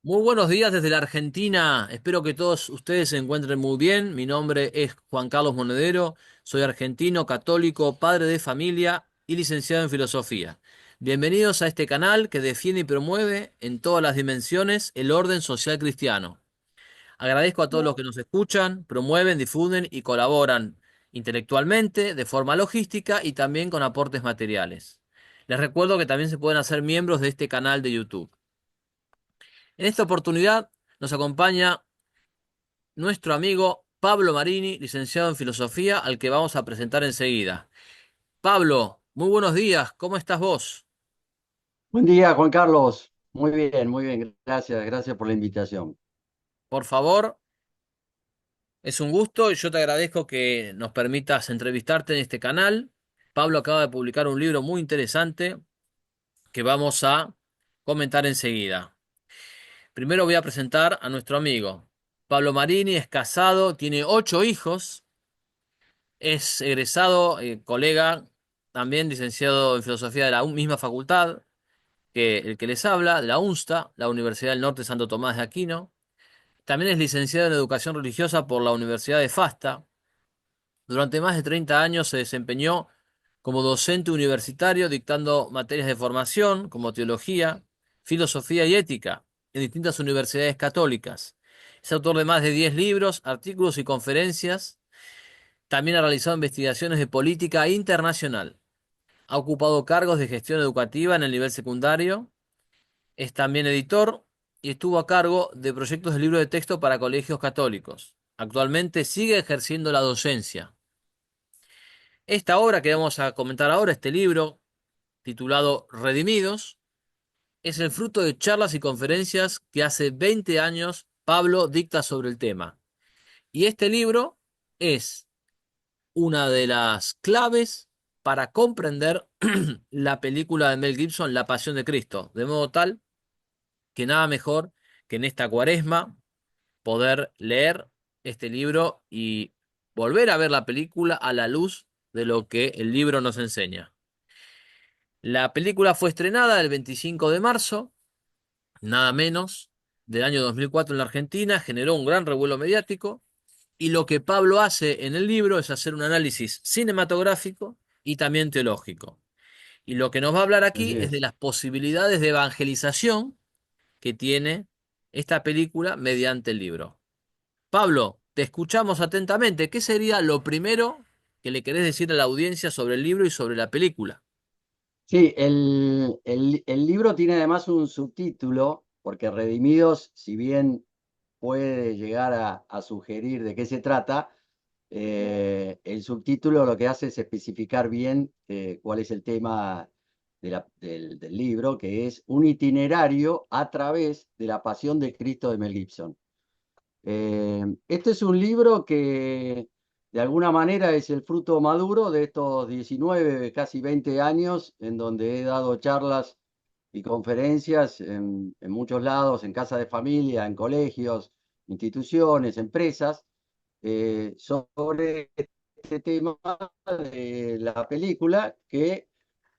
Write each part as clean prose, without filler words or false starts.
Muy buenos días desde la Argentina. Espero que todos ustedes se encuentren muy bien. Mi nombre es Juan Carlos Monedero. Soy argentino, católico, padre de familia y licenciado en filosofía. Bienvenidos a este canal que defiende y promueve en todas las dimensiones el orden social cristiano. Agradezco a todos los que nos escuchan, promueven, difunden y colaboran intelectualmente, de forma logística y también con aportes materiales. Les recuerdo que también se pueden hacer miembros de este canal de YouTube. En esta oportunidad nos acompaña nuestro amigo Pablo Marini, licenciado en filosofía, al que vamos a presentar enseguida. Pablo, muy buenos días, ¿cómo estás vos? Buen día, Juan Carlos. Muy bien, gracias, gracias por la invitación. Por favor, es un gusto y yo te agradezco que nos permitas entrevistarte en este canal. Pablo acaba de publicar un libro muy interesante que vamos a comentar enseguida. Primero voy a presentar a nuestro amigo. Pablo Marini es casado, tiene 8 hijos. Es egresado, colega, también licenciado en filosofía de la misma facultad que el que les habla, de la UNSTA, la Universidad del Norte Santo Tomás de Aquino. También es licenciado en educación religiosa por la Universidad de Fasta. Durante más de 30 años se desempeñó como docente universitario dictando materias de formación como teología, filosofía y ética en distintas universidades católicas. Es autor de más de 10 libros, artículos y conferencias. También ha realizado investigaciones de política internacional. Ha ocupado cargos de gestión educativa en el nivel secundario. Es también editor y estuvo a cargo de proyectos de libro de texto para colegios católicos. Actualmente sigue ejerciendo la docencia. Esta obra que vamos a comentar ahora, este libro titulado Redimidos, es el fruto de charlas y conferencias que hace 20 años Pablo dicta sobre el tema. Y este libro es una de las claves para comprender la película de Mel Gibson, La Pasión de Cristo, de modo tal que nada mejor que en esta cuaresma poder leer este libro y volver a ver la película a la luz de lo que el libro nos enseña. La película fue estrenada el 25 de marzo, nada menos, del año 2004 en la Argentina, generó un gran revuelo mediático. Y lo que Pablo hace en el libro es hacer un análisis cinematográfico y también teológico. Y lo que nos va a hablar aquí Así es de es. las posibilidades de evangelización que tiene esta película mediante el libro. Pablo, te escuchamos atentamente. ¿Qué sería lo primero que le querés decir a la audiencia sobre el libro y sobre la película? Sí, el libro tiene además un subtítulo, porque Redimidos, si bien puede llegar a sugerir de qué se trata, el subtítulo lo que hace es especificar bien cuál es el tema del libro, que es un itinerario a través de la pasión de Cristo de Mel Gibson. Este es un libro que de alguna manera es el fruto maduro de estos 19, casi 20 años en donde he dado charlas y conferencias en muchos lados, en casa de familia, en colegios, instituciones, empresas, sobre este tema de la película que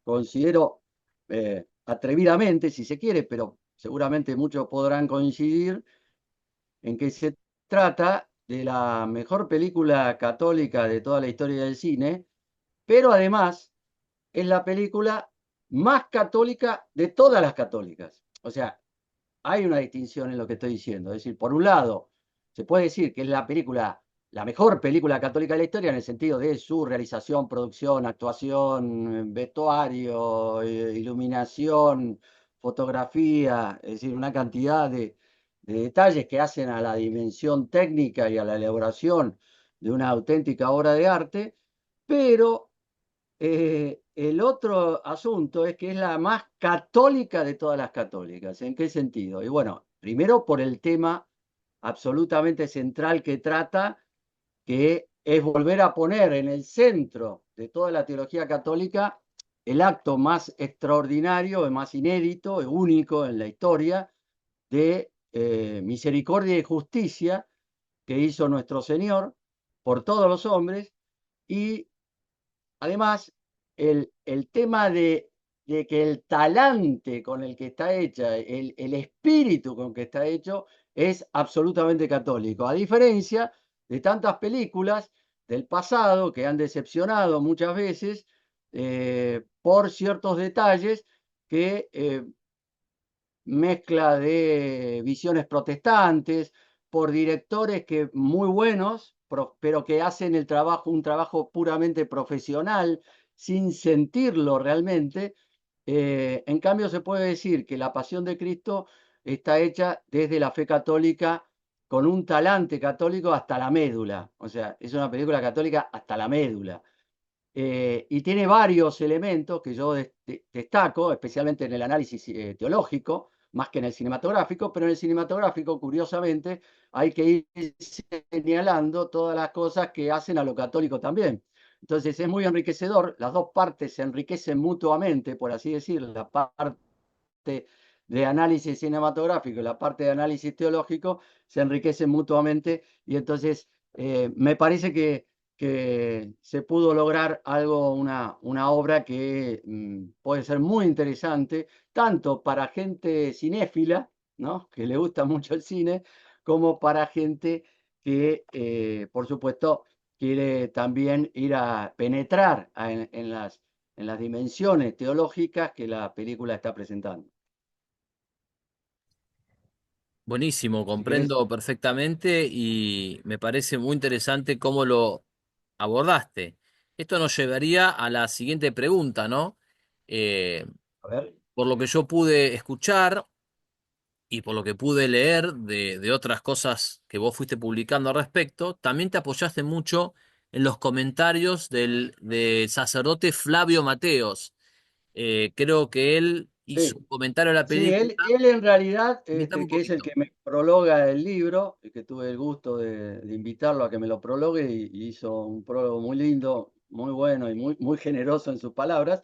considero atrevidamente, si se quiere, pero seguramente muchos podrán coincidir en que se trata de la mejor película católica de toda la historia del cine, pero además es la película más católica de todas las católicas. O sea, hay una distinción en lo que estoy diciendo. Es decir, por un lado, se puede decir que es la película, la mejor película católica de la historia en el sentido de su realización, producción, actuación, vestuario, iluminación, fotografía, es decir, una cantidad de detalles que hacen a la dimensión técnica y a la elaboración de una auténtica obra de arte, pero el otro asunto es que es la más católica de todas las católicas. ¿En qué sentido? Y bueno, primero por el tema absolutamente central que trata, que es volver a poner en el centro de toda la teología católica el acto más extraordinario, más inédito, único en la historia de misericordia y justicia que hizo nuestro Señor por todos los hombres y además, el tema de de que el talante con el que está hecha, el espíritu con que está hecho, es absolutamente católico. A diferencia de tantas películas del pasado que han decepcionado muchas veces por ciertos detalles que mezcla de visiones protestantes, por directores que muy buenos, pero que hacen el trabajo, un trabajo puramente profesional, sin sentirlo realmente. En cambio, se puede decir que La Pasión de Cristo está hecha desde la fe católica, con un talante católico hasta la médula. O sea, es una película católica hasta la médula. Y tiene varios elementos que yo destaco, especialmente en el análisis teológico, más que en el cinematográfico, pero en el cinematográfico, curiosamente, hay que ir señalando todas las cosas que hacen a lo católico también. Entonces es muy enriquecedor, las dos partes se enriquecen mutuamente, por así decirlo, la parte de análisis cinematográfico y la parte de análisis teológico se enriquecen mutuamente y entonces me parece que se pudo lograr algo, una obra que puede ser muy interesante, tanto para gente cinéfila, ¿no? Que le gusta mucho el cine, como para gente que, por supuesto, quiere también ir a penetrar en las dimensiones teológicas que la película está presentando. Buenísimo, Si querés, comprendo perfectamente y me parece muy interesante cómo lo abordaste. Esto nos llevaría a la siguiente pregunta, ¿no? Eh, a ver. por lo que yo pude escuchar y por lo que pude leer de otras cosas que vos fuiste publicando al respecto, también te apoyaste mucho en los comentarios del sacerdote Flavio Mateos. Creo que él hizo Sí, un comentario a la sí, película. él en realidad, Invítame un que es el poquito. que me prologa el libro, y que tuve el gusto de invitarlo a que me lo prologue, y hizo un prólogo muy lindo, muy bueno y muy generoso en sus palabras.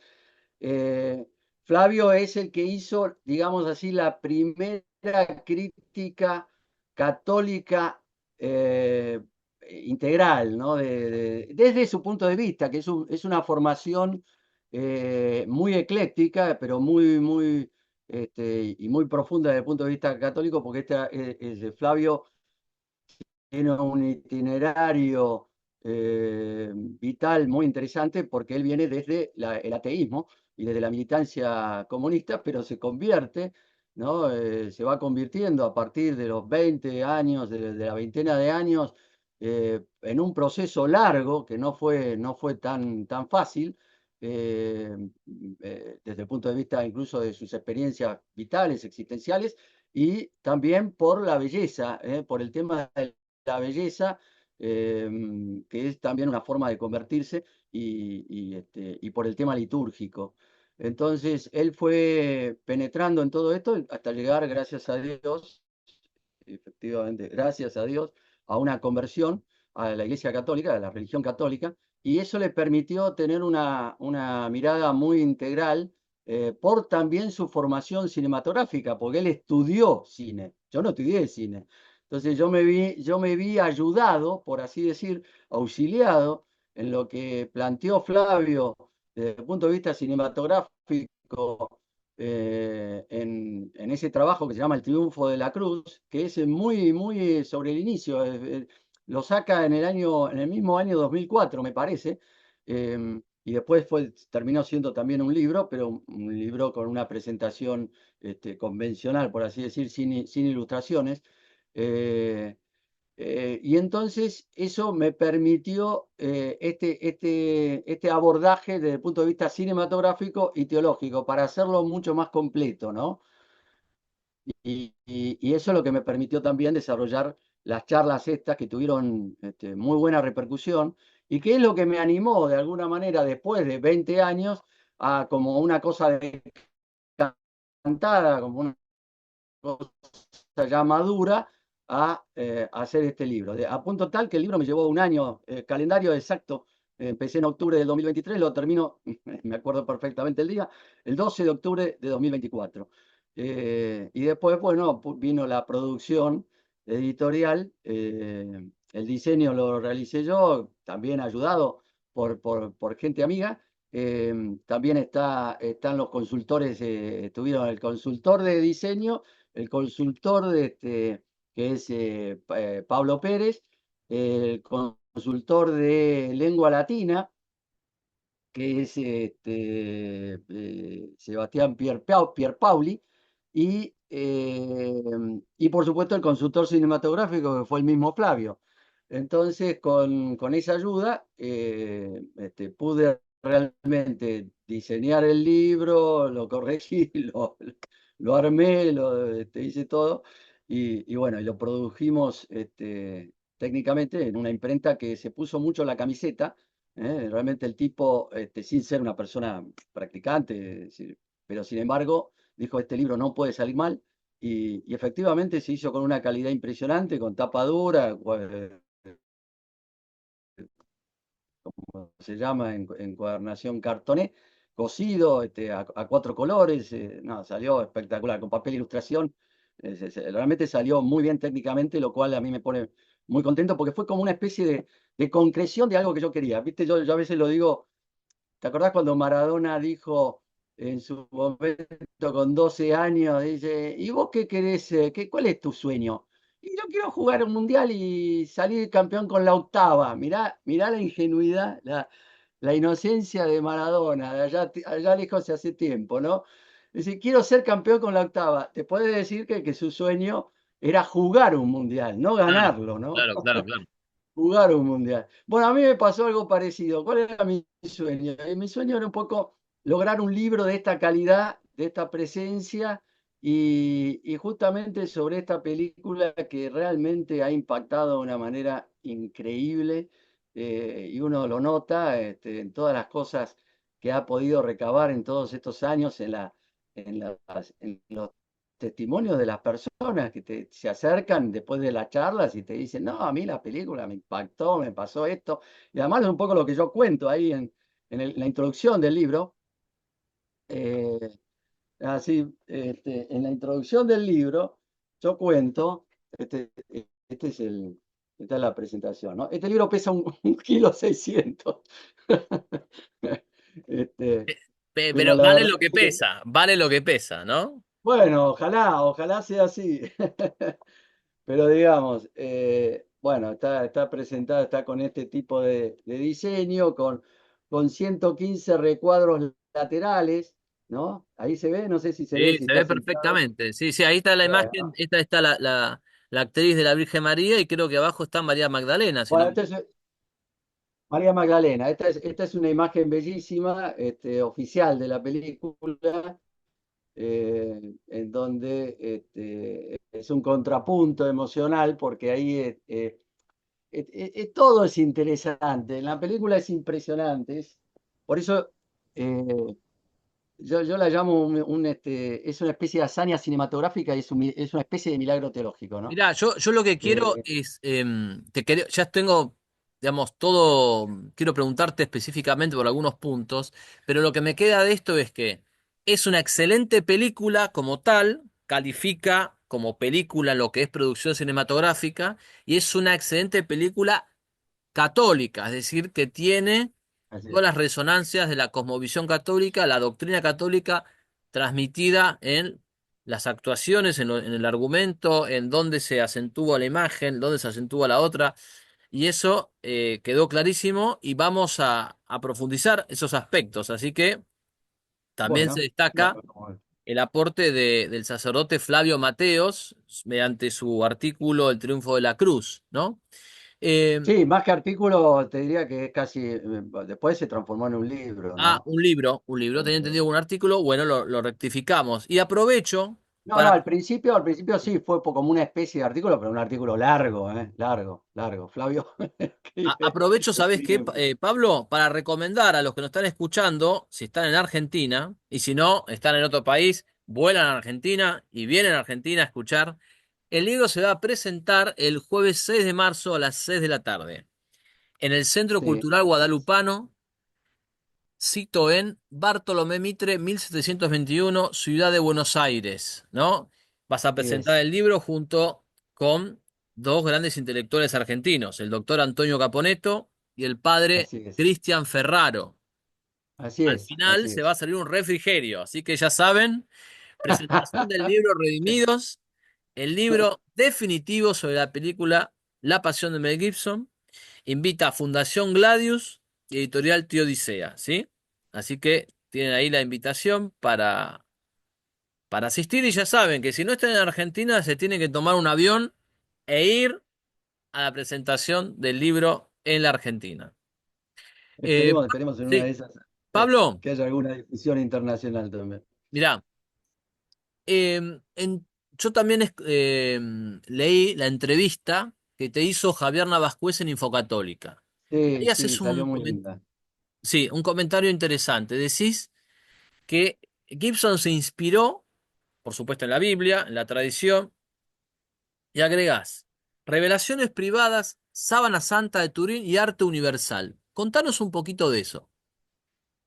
Eh, Flavio es el que hizo, digamos así, la primera crítica católica eh, integral, ¿no? Desde su punto de vista, que es una formación muy ecléctica, pero y muy profunda desde el punto de vista católico, porque Flavio tiene un itinerario vital muy interesante porque él viene desde el ateísmo y desde la militancia comunista, pero se convierte, ¿no? Se va convirtiendo a partir de los 20 años, de la veintena de años, en un proceso largo que no fue tan fácil. eh, Desde el punto de vista incluso de sus experiencias vitales, existenciales, y también por la belleza, por el tema de la belleza, que es también una forma de convertirse, y por el tema litúrgico. Entonces, él fue penetrando en todo esto hasta llegar, gracias a Dios, efectivamente, gracias a Dios, a una conversión a la Iglesia Católica, a la religión católica, y eso le permitió tener una mirada muy integral por también su formación cinematográfica, porque él estudió cine, yo no estudié cine. Entonces yo me vi ayudado, por así decir, auxiliado en lo que planteó Flavio desde el punto de vista cinematográfico en ese trabajo que se llama El Triunfo de la Cruz, que es muy sobre el inicio, lo saca en el mismo año 2004, me parece, y después terminó siendo también un libro, pero un libro con una presentación convencional, por así decir, sin ilustraciones. eh, y entonces eso me permitió este abordaje desde el punto de vista cinematográfico y teológico para hacerlo mucho más completo, ¿no? Y eso es lo que me permitió también desarrollar las charlas estas que tuvieron muy buena repercusión y que es lo que me animó de alguna manera después de 20 años a como una cosa decantada, como una cosa ya madura a hacer este libro. A punto tal que el libro me llevó un año, calendario exacto. Empecé en octubre del 2023, lo termino, me acuerdo perfectamente el día, el 12 de octubre de 2024. Y después, bueno, vino la producción editorial, el diseño lo realicé yo, también ayudado por gente amiga, también están los consultores, tuvieron el consultor de diseño, el consultor que es Pablo Pérez, el consultor de lengua latina, que es Sebastián Pierpauli, y por supuesto el consultor cinematográfico que fue el mismo Flavio. Entonces, con esa ayuda, pude realmente diseñar el libro, lo corregí, lo armé, hice todo, y bueno, y lo produjimos técnicamente en una imprenta que se puso mucho la camiseta. Realmente el tipo, sin ser una persona practicante, es decir, pero sin embargo, dijo, este libro no puede salir mal, y efectivamente se hizo con una calidad impresionante, con tapa dura, como se llama, encuadernación cartoné, cosido, a cuatro colores, no, salió espectacular, con papel e ilustración, realmente salió muy bien técnicamente, lo cual a mí me pone muy contento, porque fue como una especie de concreción de algo que yo quería, ¿viste? Yo a veces lo digo. ¿Te acordás cuando Maradona dijo en su momento con 12 años, dice, ¿y vos qué querés? Cuál es tu sueño? Y yo quiero jugar un mundial y salir campeón con la octava. Mirá la ingenuidad, la inocencia de Maradona, de allá lejos hace tiempo, ¿no? Dice, quiero ser campeón con la octava. Te puede decir que su sueño era jugar un mundial, no Claro, ganarlo, ¿no? claro, claro, claro. Jugar un mundial. Bueno, a mí me pasó algo parecido. ¿Cuál era mi sueño? Mi sueño era un poco lograr un libro de esta calidad, de esta presencia, y justamente sobre esta película que realmente ha impactado de una manera increíble, y uno lo nota en todas las cosas que ha podido recabar en todos estos años en los testimonios de las personas que se acercan después de las charlas y te dicen, no, a mí la película me impactó, me pasó esto. Y además es un poco lo que yo cuento ahí la introducción del libro. eh, en la introducción del libro, yo cuento, este es esta es la presentación, ¿no? Este libro pesa un kilo 600. Este, pero Pero la vale verdad lo que que, pesa, vale lo que pesa, ¿no? bueno, ojalá sea así. Pero digamos, bueno, está presentada, está con este tipo de diseño, con 115 recuadros laterales, ¿no? Ahí se ve, no sé si se ve, Sí, si se está ve centrado. perfectamente. Sí, sí, ahí está la imagen, Bueno, esta está la actriz de la Virgen María y creo que abajo está María Magdalena, si no. bueno, esta es María Magdalena. Esta es una imagen bellísima, oficial de la película, en donde es un contrapunto emocional, porque ahí todo es interesante, en la película es impresionante, por eso eh, yo la llamo es una especie de hazaña cinematográfica y es una especie de milagro teológico, ¿no? Mirá, yo lo que quiero Eh, es, ya tengo, digamos, todo, quiero preguntarte específicamente por algunos puntos, pero lo que me queda de esto es que es una excelente película como tal, califica como película lo que es producción cinematográfica, y es una excelente película católica, es decir, que tiene Así todas es. las resonancias de la cosmovisión católica, la doctrina católica transmitida en las actuaciones, en el argumento, en dónde se acentúa la imagen, dónde se acentúa la otra, y eso quedó clarísimo y vamos a profundizar esos aspectos, así que también se Bueno, destaca bueno, el aporte del sacerdote Flavio Mateos mediante su artículo El triunfo de la cruz, ¿no? Eh, sí, más que artículo, te diría que es casi, después se transformó en un libro, ¿no? un libro, tenía Eh, entendido un artículo, bueno, lo rectificamos. Y aprovecho no, para, al principio sí fue como una especie de artículo, pero un artículo largo, ¿eh? Largo, largo. Flavio aprovecho, ¿sabés qué, escribe Pablo? Para recomendar a los que nos están escuchando, si están en Argentina, y si no, están en otro país, vuelan a Argentina y vienen a Argentina a escuchar. El libro se va a presentar el jueves 6 de marzo a las 6 de la tarde en el Centro sí, Cultural Guadalupano, cito en Bartolomé Mitre, 1721, Ciudad de Buenos Aires, ¿no? Vas a así presentar es, el libro junto con dos grandes intelectuales argentinos, el doctor Antonio Caponeto y el padre así es. Cristian Ferraro. Así Al es, final así se va a es. salir un refrigerio, así que ya saben, presentación del libro Redimidos, el libro definitivo sobre la película La Pasión de Mel Gibson. Invita a Fundación Gladius y Editorial Tío Odisea, ¿sí? Así que tienen ahí la invitación para asistir y ya saben que si no están en Argentina se tienen que tomar un avión e ir a la presentación del libro en la Argentina. Esperemos en una de Sí, esas Pablo, que haya alguna difusión internacional también. mirá, yo también leí la entrevista que te hizo Javier Navascués en Infocatólica. Y Sí, ahí sí, haces salió muy linda. sí, un comentario interesante. Decís que Gibson se inspiró, por supuesto, en la Biblia, en la tradición, y agregás revelaciones privadas, sábana santa de Turín y arte universal. Contanos un poquito de eso.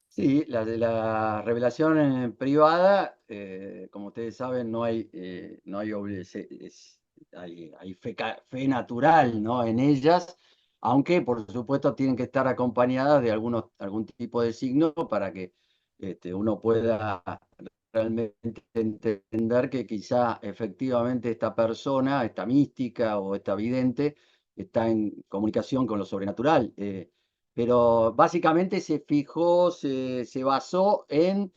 Sí, la de la revelación privada, como ustedes saben, no hay, hay fe, fe natural, ¿no? En ellas, aunque por supuesto tienen que estar acompañadas de algún tipo de signo para que uno pueda realmente entender que quizá efectivamente esta persona, esta mística o esta vidente, está en comunicación con lo sobrenatural. Pero básicamente se basó en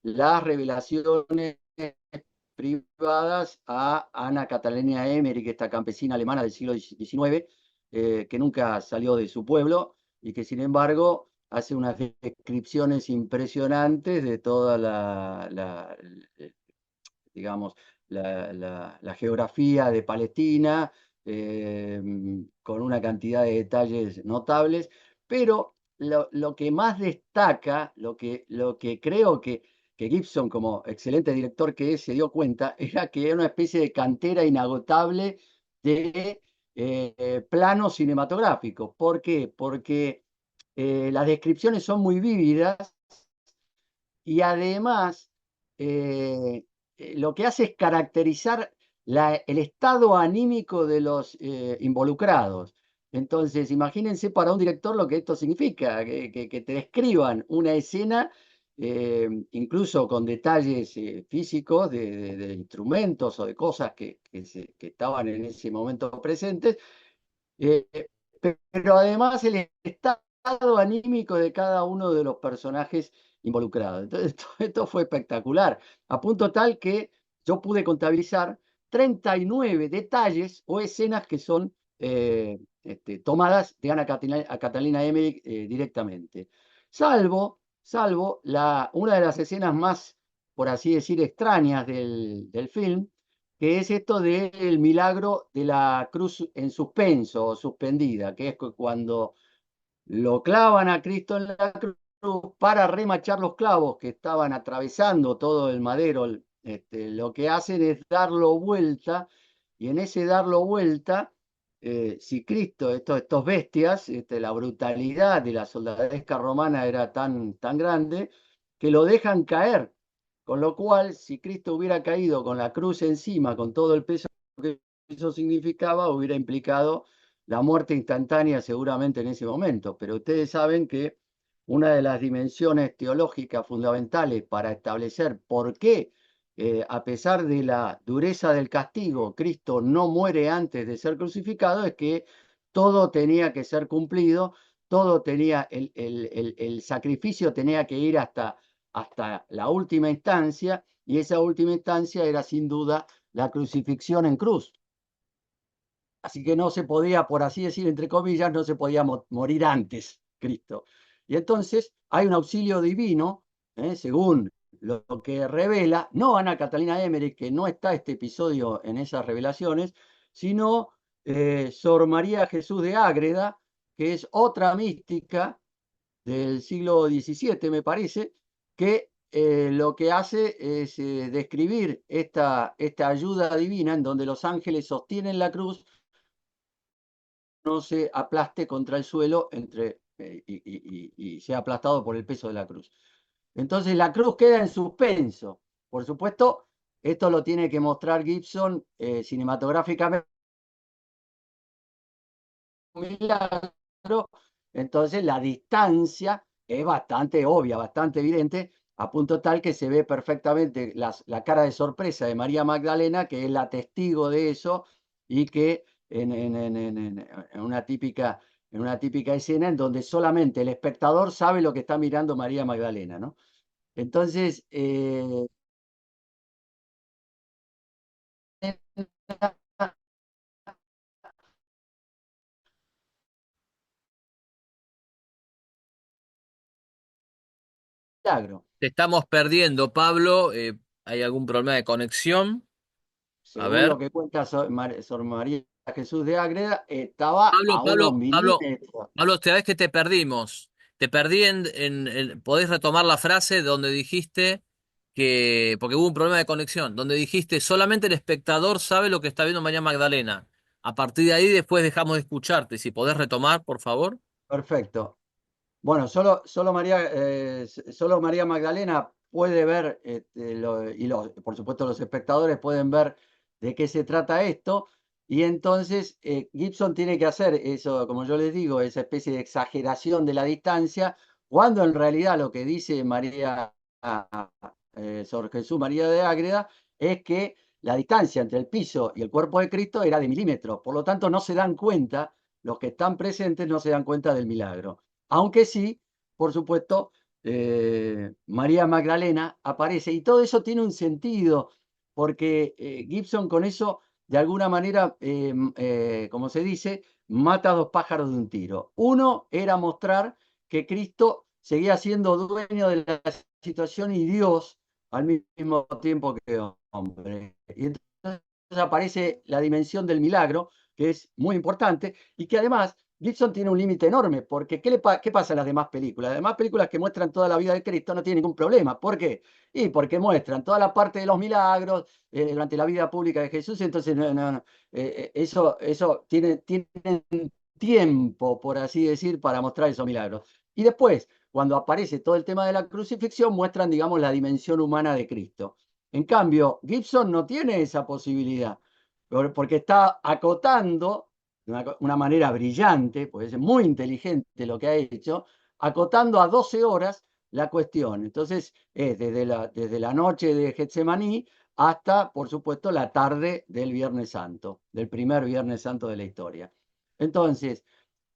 las revelaciones privadas a Ana Catalina Emmerich, esta campesina alemana del siglo XIX, que nunca salió de su pueblo y que sin embargo hace unas descripciones impresionantes de toda eh, digamos, la geografía de Palestina, eh, con una cantidad de detalles notables, pero lo que más destaca, lo que creo que Gibson, como excelente director que es, se dio cuenta, era que era una especie de cantera inagotable de planos cinematográficos. ¿Por qué? Porque las descripciones son muy vívidas y además lo que hace es caracterizar el estado anímico de los involucrados. Entonces, imagínense para un director lo que esto significa, que te describan una escena, incluso con detalles físicos de instrumentos o de cosas que estaban en ese momento presentes, eh, pero además el estado anímico de cada uno de los personajes involucrados. Entonces, esto fue espectacular, a punto tal que yo pude contabilizar 39 detalles o escenas que son tomadas de Ana Catalina Emmerich directamente. Salvo una de las escenas más, por así decir, extrañas del film, que es esto del milagro de la cruz en suspenso o suspendida, que es cuando lo clavan a Cristo en la cruz para remachar los clavos que estaban atravesando todo el madero. Lo que hacen es darlo vuelta, y en ese darlo vuelta, si Cristo, estos bestias, la brutalidad de la soldadesca romana era tan grande, que lo dejan caer. Con lo cual, si Cristo hubiera caído con la cruz encima, con todo el peso que eso significaba, hubiera implicado la muerte instantánea seguramente en ese momento. Pero ustedes saben que una de las dimensiones teológicas fundamentales para establecer por qué, a pesar de la dureza del castigo, Cristo no muere antes de ser crucificado, es que todo tenía que ser cumplido, todo tenía, el sacrificio tenía que ir hasta la última instancia, y esa última instancia era sin duda la crucifixión en cruz. Así que no se podía, por así decir, entre comillas, no se podía morir antes Cristo. Y entonces hay un auxilio divino, según lo que revela, no Ana Catalina Emmerich, que no está este episodio en esas revelaciones, sino Sor María Jesús de Ágreda, que es otra mística del siglo XVII, me parece, que lo que hace es describir esta ayuda divina en donde los ángeles sostienen la cruz, no se aplaste contra el suelo y sea aplastado por el peso de la cruz. Entonces la cruz queda en suspenso. Por supuesto, esto lo tiene que mostrar Gibson cinematográficamente. Milagro. Entonces la distancia es bastante obvia, bastante evidente, a punto tal que se ve perfectamente la cara de sorpresa de María Magdalena, que es la testigo de eso, y que en en una típica escena en donde solamente el espectador sabe lo que está mirando María Magdalena, ¿no? Entonces, milagro. Te estamos perdiendo, Pablo. ¿Hay algún problema de conexión? A Según ver. lo que cuenta Sor María Jesús de Ágreda, estaba Pablo, a unos Pablo, milímetros. Pablo, te ves que te perdimos. Te perdí ¿podés retomar la frase donde dijiste que, porque hubo un problema de conexión, donde dijiste solamente el espectador sabe lo que está viendo María Magdalena? A partir de ahí después dejamos de escucharte. Si podés retomar, por favor. Perfecto. Bueno, solo María Magdalena puede ver, por supuesto los espectadores pueden ver de qué se trata esto, y entonces Gibson tiene que hacer eso, como yo les digo, esa especie de exageración de la distancia, cuando en realidad lo que dice Sor Jesús María de Ágreda es que la distancia entre el piso y el cuerpo de Cristo era de milímetros, por lo tanto no se dan cuenta, los que están presentes no se dan cuenta del milagro. Aunque sí, por supuesto, María Magdalena aparece y todo eso tiene un sentido, porque Gibson con eso, de alguna manera, como se dice, mata a dos pájaros de un tiro. Uno era mostrar que Cristo seguía siendo dueño de la situación y Dios al mismo tiempo que hombre. Y entonces aparece la dimensión del milagro, que es muy importante y que además Gibson tiene un límite enorme, porque ¿qué pasa en las demás películas? Las demás películas que muestran toda la vida de Cristo no tienen ningún problema. ¿Por qué? Y porque muestran toda la parte de los milagros durante la vida pública de Jesús, entonces eso tiene tiempo, por así decir, para mostrar esos milagros. Y después, cuando aparece todo el tema de la crucifixión, muestran, digamos, la dimensión humana de Cristo. En cambio, Gibson no tiene esa posibilidad, porque está acotando de una manera brillante, pues es muy inteligente lo que ha hecho, acotando a 12 horas la cuestión. Entonces, es desde la noche de Getsemaní hasta, por supuesto, la tarde del Viernes Santo, del primer Viernes Santo de la historia. Entonces,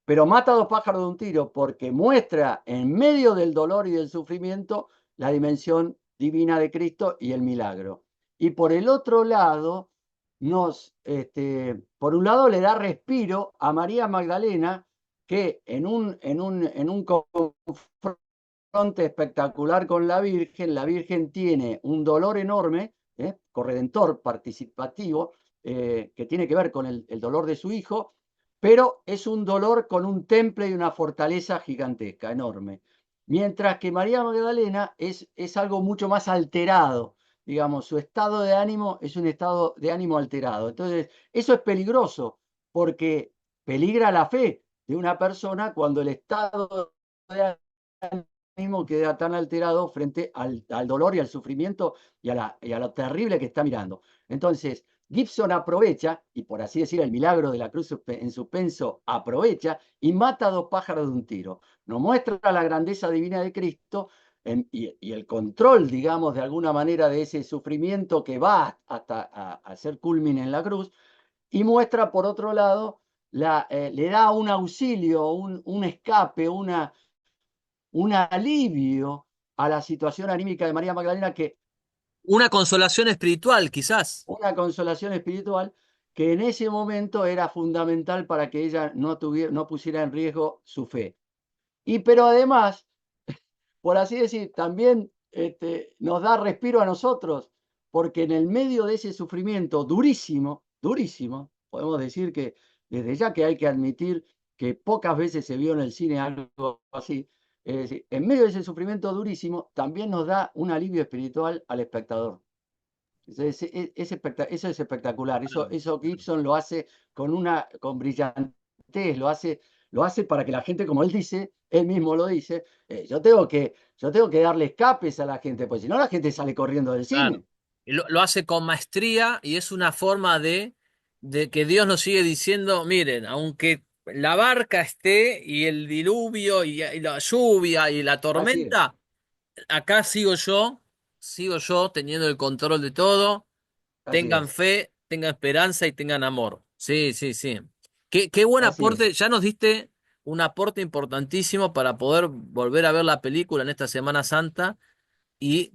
pero mata a dos pájaros de un tiro porque muestra en medio del dolor y del sufrimiento la dimensión divina de Cristo y el milagro. Y por el otro lado, por un lado le da respiro a María Magdalena, que en un confronte espectacular con la Virgen tiene un dolor enorme, corredentor, participativo, que tiene que ver con el dolor de su hijo, pero es un dolor con un temple y una fortaleza gigantesca, enorme. Mientras que María Magdalena es algo mucho más alterado, digamos, su estado de ánimo es un estado de ánimo alterado. Entonces, eso es peligroso, porque peligra la fe de una persona cuando el estado de ánimo queda tan alterado frente al dolor y al sufrimiento y a lo terrible que está mirando. Entonces, Gibson aprovecha, y por así decir, el milagro de la cruz en suspenso aprovecha y mata a dos pájaros de un tiro. Nos muestra la grandeza divina de Cristo y el control, digamos, de alguna manera de ese sufrimiento que va hasta a ser culmine en la cruz, y muestra, por otro lado, le da un auxilio, un escape, un alivio a la situación anímica de María Magdalena que Una consolación espiritual, quizás. una consolación espiritual que en ese momento era fundamental para que ella no pusiera en riesgo su fe. Y pero además, por así decir, también nos da respiro a nosotros, porque en el medio de ese sufrimiento durísimo, durísimo, podemos decir que desde ya que hay que admitir que pocas veces se vio en el cine algo así, es decir, en medio de ese sufrimiento durísimo, también nos da un alivio espiritual al espectador. Eso es espectacular. Eso Gibson lo hace con brillantez, lo hace para que la gente, como él dice, él mismo lo dice, yo tengo que darle escapes a la gente, pues si no la gente sale corriendo del cine. Claro. Y lo hace con maestría y es una forma de que Dios nos sigue diciendo, miren, aunque la barca esté y el diluvio y la lluvia y la Así es, tormenta, acá sigo yo teniendo el control de todo. así Tengan es, fe, tengan esperanza y tengan amor. Sí, sí, sí. Qué buen así es. aporte. Ya nos diste un aporte importantísimo para poder volver a ver la película en esta Semana Santa y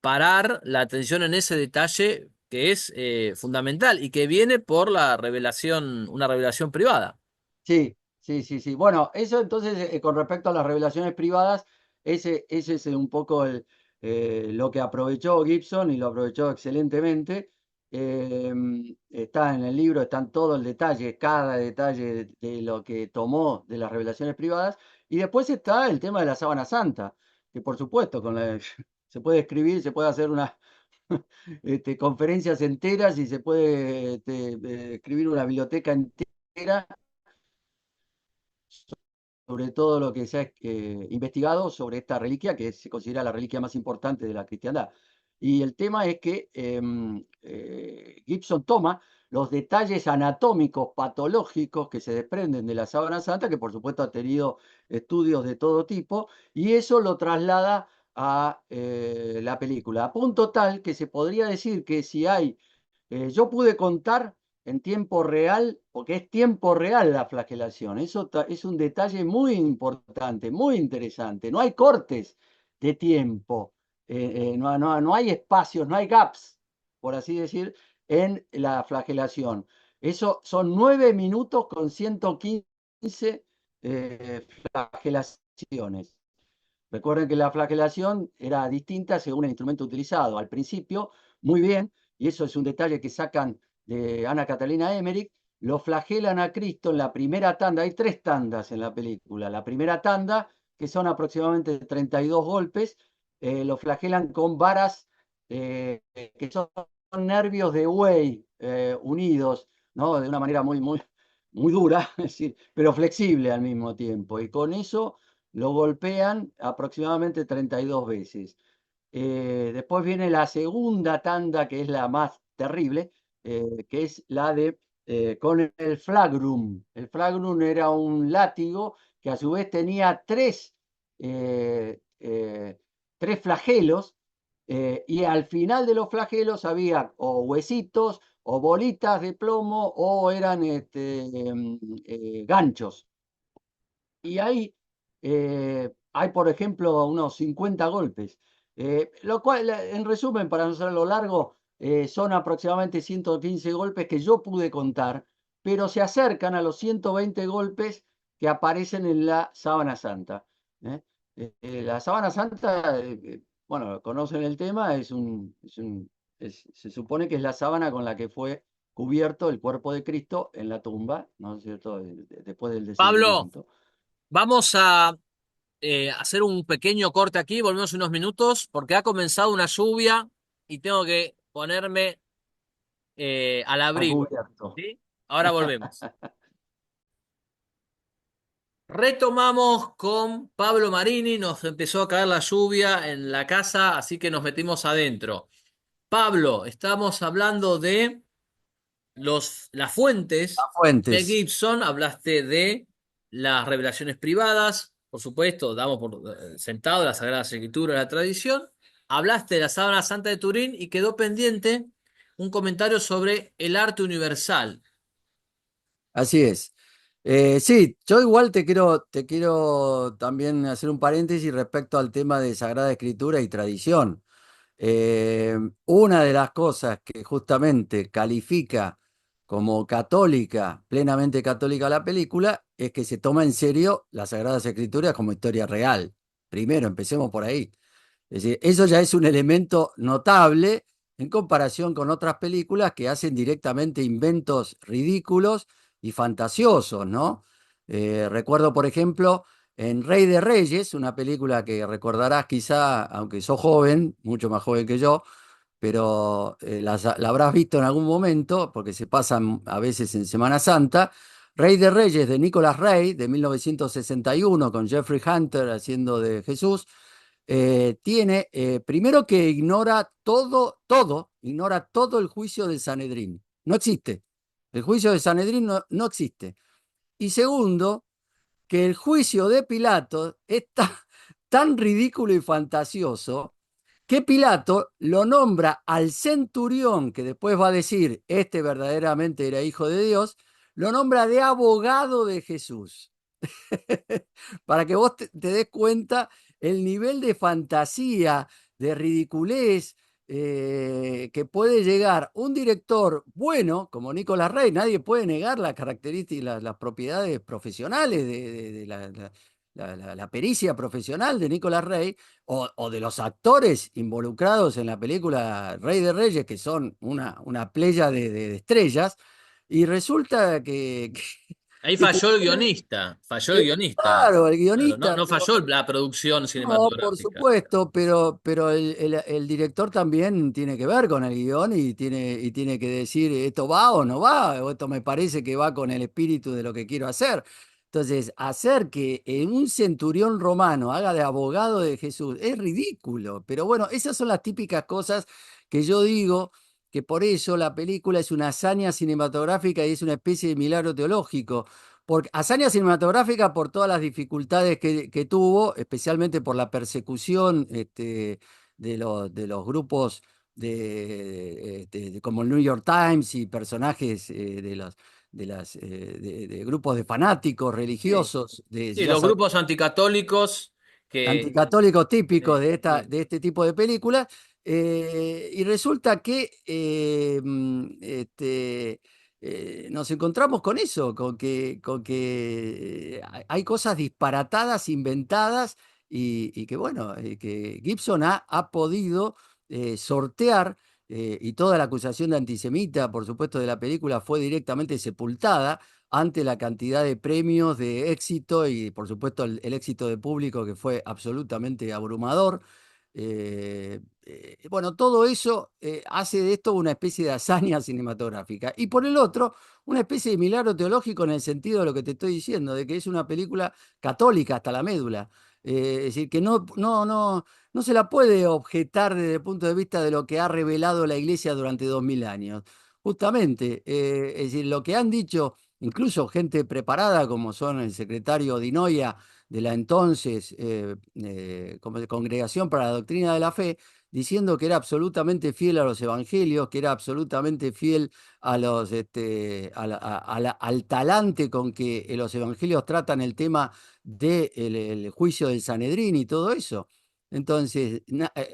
parar la atención en ese detalle que es fundamental y que viene por la revelación, una revelación privada. Sí, sí, sí, sí. Bueno, eso entonces con respecto a las revelaciones privadas, ese es un poco lo que aprovechó Gibson y lo aprovechó excelentemente. Está en el libro, están todo el detalle, cada detalle de lo que tomó de las revelaciones privadas. Y después está el tema de la sábana santa, que por supuesto se puede escribir, se puede hacer unas conferencias enteras y se puede escribir una biblioteca entera sobre todo lo que se ha investigado sobre esta reliquia, que se considera la reliquia más importante de la cristiandad. Y el tema es que Gibson toma los detalles anatómicos, patológicos que se desprenden de la sábana santa, que por supuesto ha tenido estudios de todo tipo, y eso lo traslada a la película, a punto tal que se podría decir que si hay, yo pude contar en tiempo real, porque es tiempo real la flagelación. Eso es un detalle muy importante, muy interesante. No hay cortes de tiempo, no hay espacios, no hay gaps, por así decir, en la flagelación. Eso son 9 minutos con 115 flagelaciones. Recuerden que la flagelación era distinta según el instrumento utilizado. Al principio, muy bien, y eso es un detalle que sacan de Ana Catalina Emmerich, lo flagelan a Cristo en la primera tanda. Hay 3 tandas en la película. La primera tanda, que son aproximadamente 32 golpes, lo flagelan con varas que son nervios de buey unidos, ¿no? De una manera muy dura, es decir, pero flexible al mismo tiempo. Y con eso lo golpean aproximadamente 32 veces. Después viene la segunda tanda, que es la más terrible, que es la de con el flagrum. El flagrum era un látigo que a su vez tenía eh, eh, tres flagelos, y al final de los flagelos había o huesitos o bolitas de plomo o eran ganchos. Y ahí hay, por ejemplo, unos 50 golpes. Lo cual, en resumen, para no hacerlo largo, son aproximadamente 115 golpes que yo pude contar, pero se acercan a los 120 golpes que aparecen en la Sábana Santa. ¿eh? La Sábana Santa, bueno, conocen el tema, se supone que es la sábana con la que fue cubierto el cuerpo de Cristo en la tumba, ¿no es cierto?, después del Pablo, descendimiento. vamos a hacer un pequeño corte aquí, volvemos unos minutos, porque ha comenzado una lluvia y tengo que ponerme al A abrigo. cubierto. ¿Sí? Ahora volvemos. Retomamos con Pablo Marini, nos empezó a caer la lluvia en la casa, así que nos metimos adentro. Pablo, estamos hablando de las fuentes Las de fuentes. Gibson, hablaste de las revelaciones privadas, por supuesto, damos por sentado la Sagrada Escritura, la tradición. Hablaste de la Sábana Santa de Turín y quedó pendiente un comentario sobre el arte universal. Así es. Sí, yo igual te quiero también hacer un paréntesis respecto al tema de Sagrada Escritura y tradición. Una de las cosas que justamente califica como católica, plenamente católica la película, es que se toma en serio las Sagradas Escrituras como historia real. Primero, empecemos por ahí. Es decir, eso ya es un elemento notable en comparación con otras películas que hacen directamente inventos ridículos y fantasiosos, ¿no? Recuerdo, por ejemplo, en Rey de Reyes, una película que recordarás quizá, aunque sos joven, mucho más joven que yo, pero la habrás visto en algún momento, porque se pasan a veces en Semana Santa. Rey de Reyes de Nicolas Rey, de 1961, con Jeffrey Hunter haciendo de Jesús, tiene, primero que ignora ignora todo el juicio de Sanedrín. No existe. El juicio de Sanedrín no existe. Y segundo, que el juicio de Pilato es tan ridículo y fantasioso que Pilato lo nombra al centurión, que después va a decir, este verdaderamente era hijo de Dios, lo nombra de abogado de Jesús. Para que vos te des cuenta el nivel de fantasía, de ridiculez, que puede llegar un director bueno como Nicolas Rey. Nadie puede negar las características, las propiedades profesionales de la pericia profesional de Nicolas Rey, o de los actores involucrados en la película Rey de Reyes, que son una playa de estrellas, y resulta Ahí que te falló el guionista, falló el guionista. claro, el Claro, no, guionista, no pero falló la producción no, por cinematográfica. supuesto, pero el director también tiene que ver con el guión y tiene que decir esto va o no va, o esto me parece que va con el espíritu de lo que quiero hacer. Entonces, hacer que en un centurión romano haga de abogado de Jesús es ridículo, pero bueno, esas son las típicas cosas que yo digo que por eso la película es una hazaña cinematográfica y es una especie de milagro teológico. Hazaña cinematográfica por todas las dificultades que tuvo, especialmente por la persecución de los grupos como el New York Times y personajes de grupos de fanáticos Sí, religiosos, sí, ya los sabes, grupos anticatólicos que... anticatólicos típicos Sí, de, sí. de este tipo de películas, y resulta que nos encontramos con eso, con que hay cosas disparatadas, inventadas, y que bueno, que Gibson ha podido sortear, y toda la acusación de antisemita, por supuesto, de la película fue directamente sepultada ante la cantidad de premios, de éxito y por supuesto el éxito de público que fue absolutamente abrumador. Bueno, todo eso hace de esto una especie de hazaña cinematográfica. Y por el otro, una especie de milagro teológico en el sentido de lo que te estoy diciendo, de que es una película católica hasta la médula. Es decir, que no se la puede objetar desde el punto de vista de lo que ha revelado la Iglesia durante 2000 años. Justamente, es decir, lo que han dicho incluso gente preparada como son el secretario Dinoia de la entonces Congregación para la Doctrina de la Fe, diciendo que era absolutamente fiel a los evangelios, que era absolutamente fiel a los, al talante con que los evangelios tratan el tema del juicio del Sanedrín y todo eso. Entonces,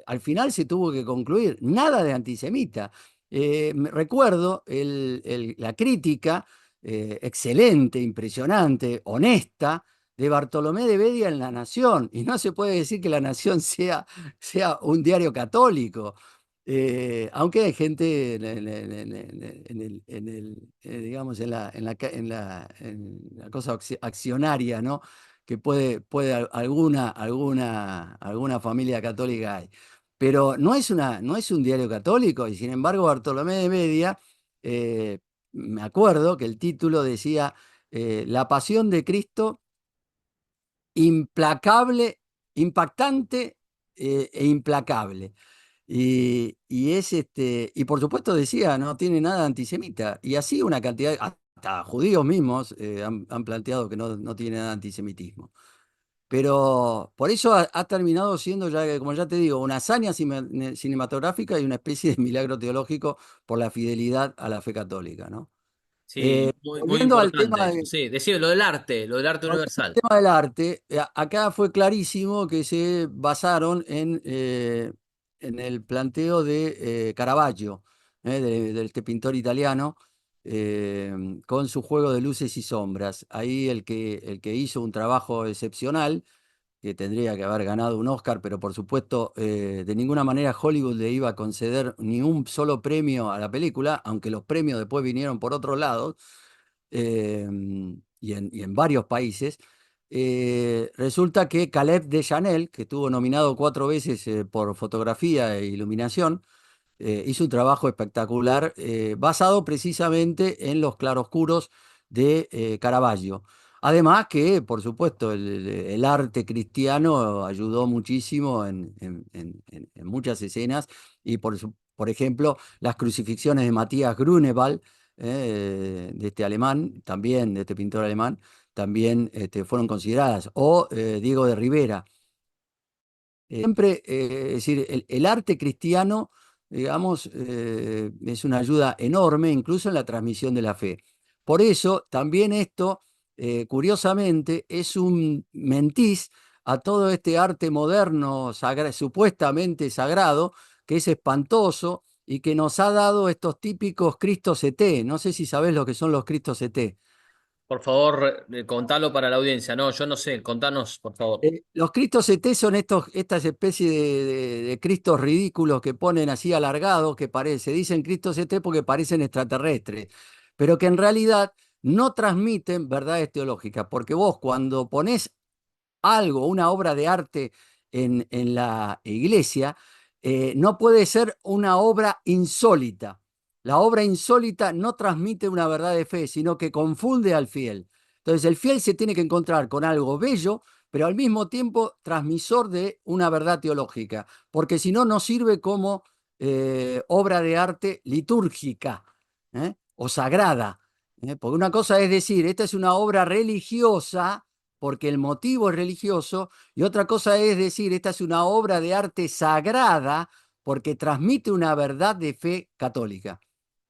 al final se tuvo que concluir nada de antisemita. Recuerdo la crítica excelente, impresionante, honesta, de Bartolomé de Bedia en La Nación. Y no se puede decir que La Nación sea un diario católico. Aunque hay gente digamos, en la cosa accionaria, ¿no? Que puede alguna familia católica hay. Pero no es un diario católico, y sin embargo Bartolomé de Bedia, eh, me acuerdo que el título decía La pasión de Cristo, implacable, impactante e implacable. Y por supuesto decía, no tiene nada antisemita. Y así una cantidad, hasta judíos mismos han planteado que no tiene nada de antisemitismo. Pero por eso ha terminado siendo, ya, como ya te digo, una hazaña cinematográfica y una especie de milagro teológico por la fidelidad a la fe católica, ¿no? Sí, muy, muy Volviendo al importante tema eso. Sí, decime lo del arte volviendo al universal. tema del arte, acá fue clarísimo que se basaron en el planteo de Caravaggio, de este pintor italiano, eh, con su juego de luces y sombras. Ahí el que hizo un trabajo excepcional, que tendría que haber ganado un Oscar, pero por supuesto de ninguna manera Hollywood le iba a conceder ni un solo premio a la película, aunque los premios después vinieron por otro lado, y en varios países. Resulta que Caleb de Chanel, que estuvo nominado 4 veces por fotografía e iluminación, hizo un trabajo espectacular basado precisamente en los claroscuros de Caravaggio. Además que, por supuesto, el arte cristiano ayudó muchísimo en muchas escenas y, por ejemplo, las crucifixiones de Matías Grunewald, de este alemán, también, de este pintor alemán, también fueron consideradas. O Diego de Rivera. Siempre, es decir, el arte cristiano, digamos, es una ayuda enorme, incluso en la transmisión de la fe. Por eso, también esto, curiosamente, es un mentiz a todo este arte moderno, supuestamente sagrado, que es espantoso y que nos ha dado estos típicos Cristos ET. No sé si sabés lo que son los Cristos ET. Por favor, contalo para la audiencia. No, yo no sé, contanos, por favor. Los Cristos ET son estas especies de Cristos ridículos que ponen así alargados, que se dicen Cristos ET porque parecen extraterrestres, pero que en realidad no transmiten verdades teológicas, porque vos cuando ponés algo, una obra de arte en la iglesia, no puede ser una obra insólita. La obra insólita no transmite una verdad de fe, sino que confunde al fiel. Entonces el fiel se tiene que encontrar con algo bello, pero al mismo tiempo transmisor de una verdad teológica, porque si no, no sirve como obra de arte litúrgica, o sagrada. Porque una cosa es decir, esta es una obra religiosa porque el motivo es religioso, y otra cosa es decir, esta es una obra de arte sagrada porque transmite una verdad de fe católica.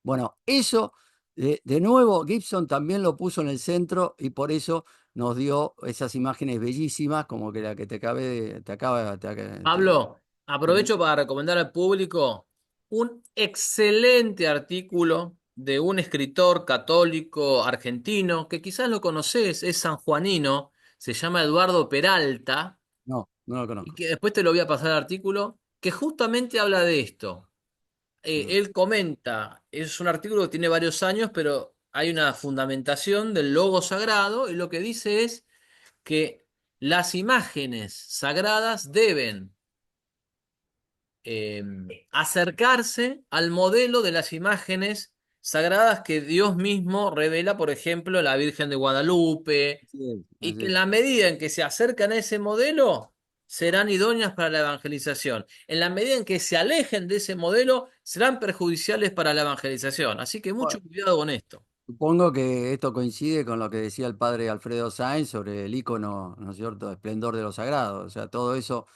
Bueno, eso, de nuevo, Gibson también lo puso en el centro y por eso nos dio esas imágenes bellísimas como que la que te acabé de, te acaba, Pablo, ¿sí? aprovecho para recomendar al público un excelente artículo de un escritor católico argentino que quizás lo conoces, es sanjuanino, se llama Eduardo Peralta, No, no lo y conozco. que después te lo voy a pasar el artículo, que justamente habla de esto. Mm. Él comenta, es un artículo que tiene varios años, pero hay una fundamentación del logo sagrado, y lo que dice es que las imágenes sagradas deben eh, acercarse al modelo de las imágenes sagradas que Dios mismo revela, por ejemplo, la Virgen de Guadalupe, Así es, y así que en es. la medida en que se acercan a ese modelo, serán idóneas para la evangelización. En la medida en que se alejen de ese modelo, serán perjudiciales para la evangelización. Así que mucho Bueno, cuidado con esto. supongo que esto coincide con lo que decía el padre Alfredo Sáenz sobre el ícono, ¿no es cierto?, esplendor de lo sagrado. O sea, todo eso,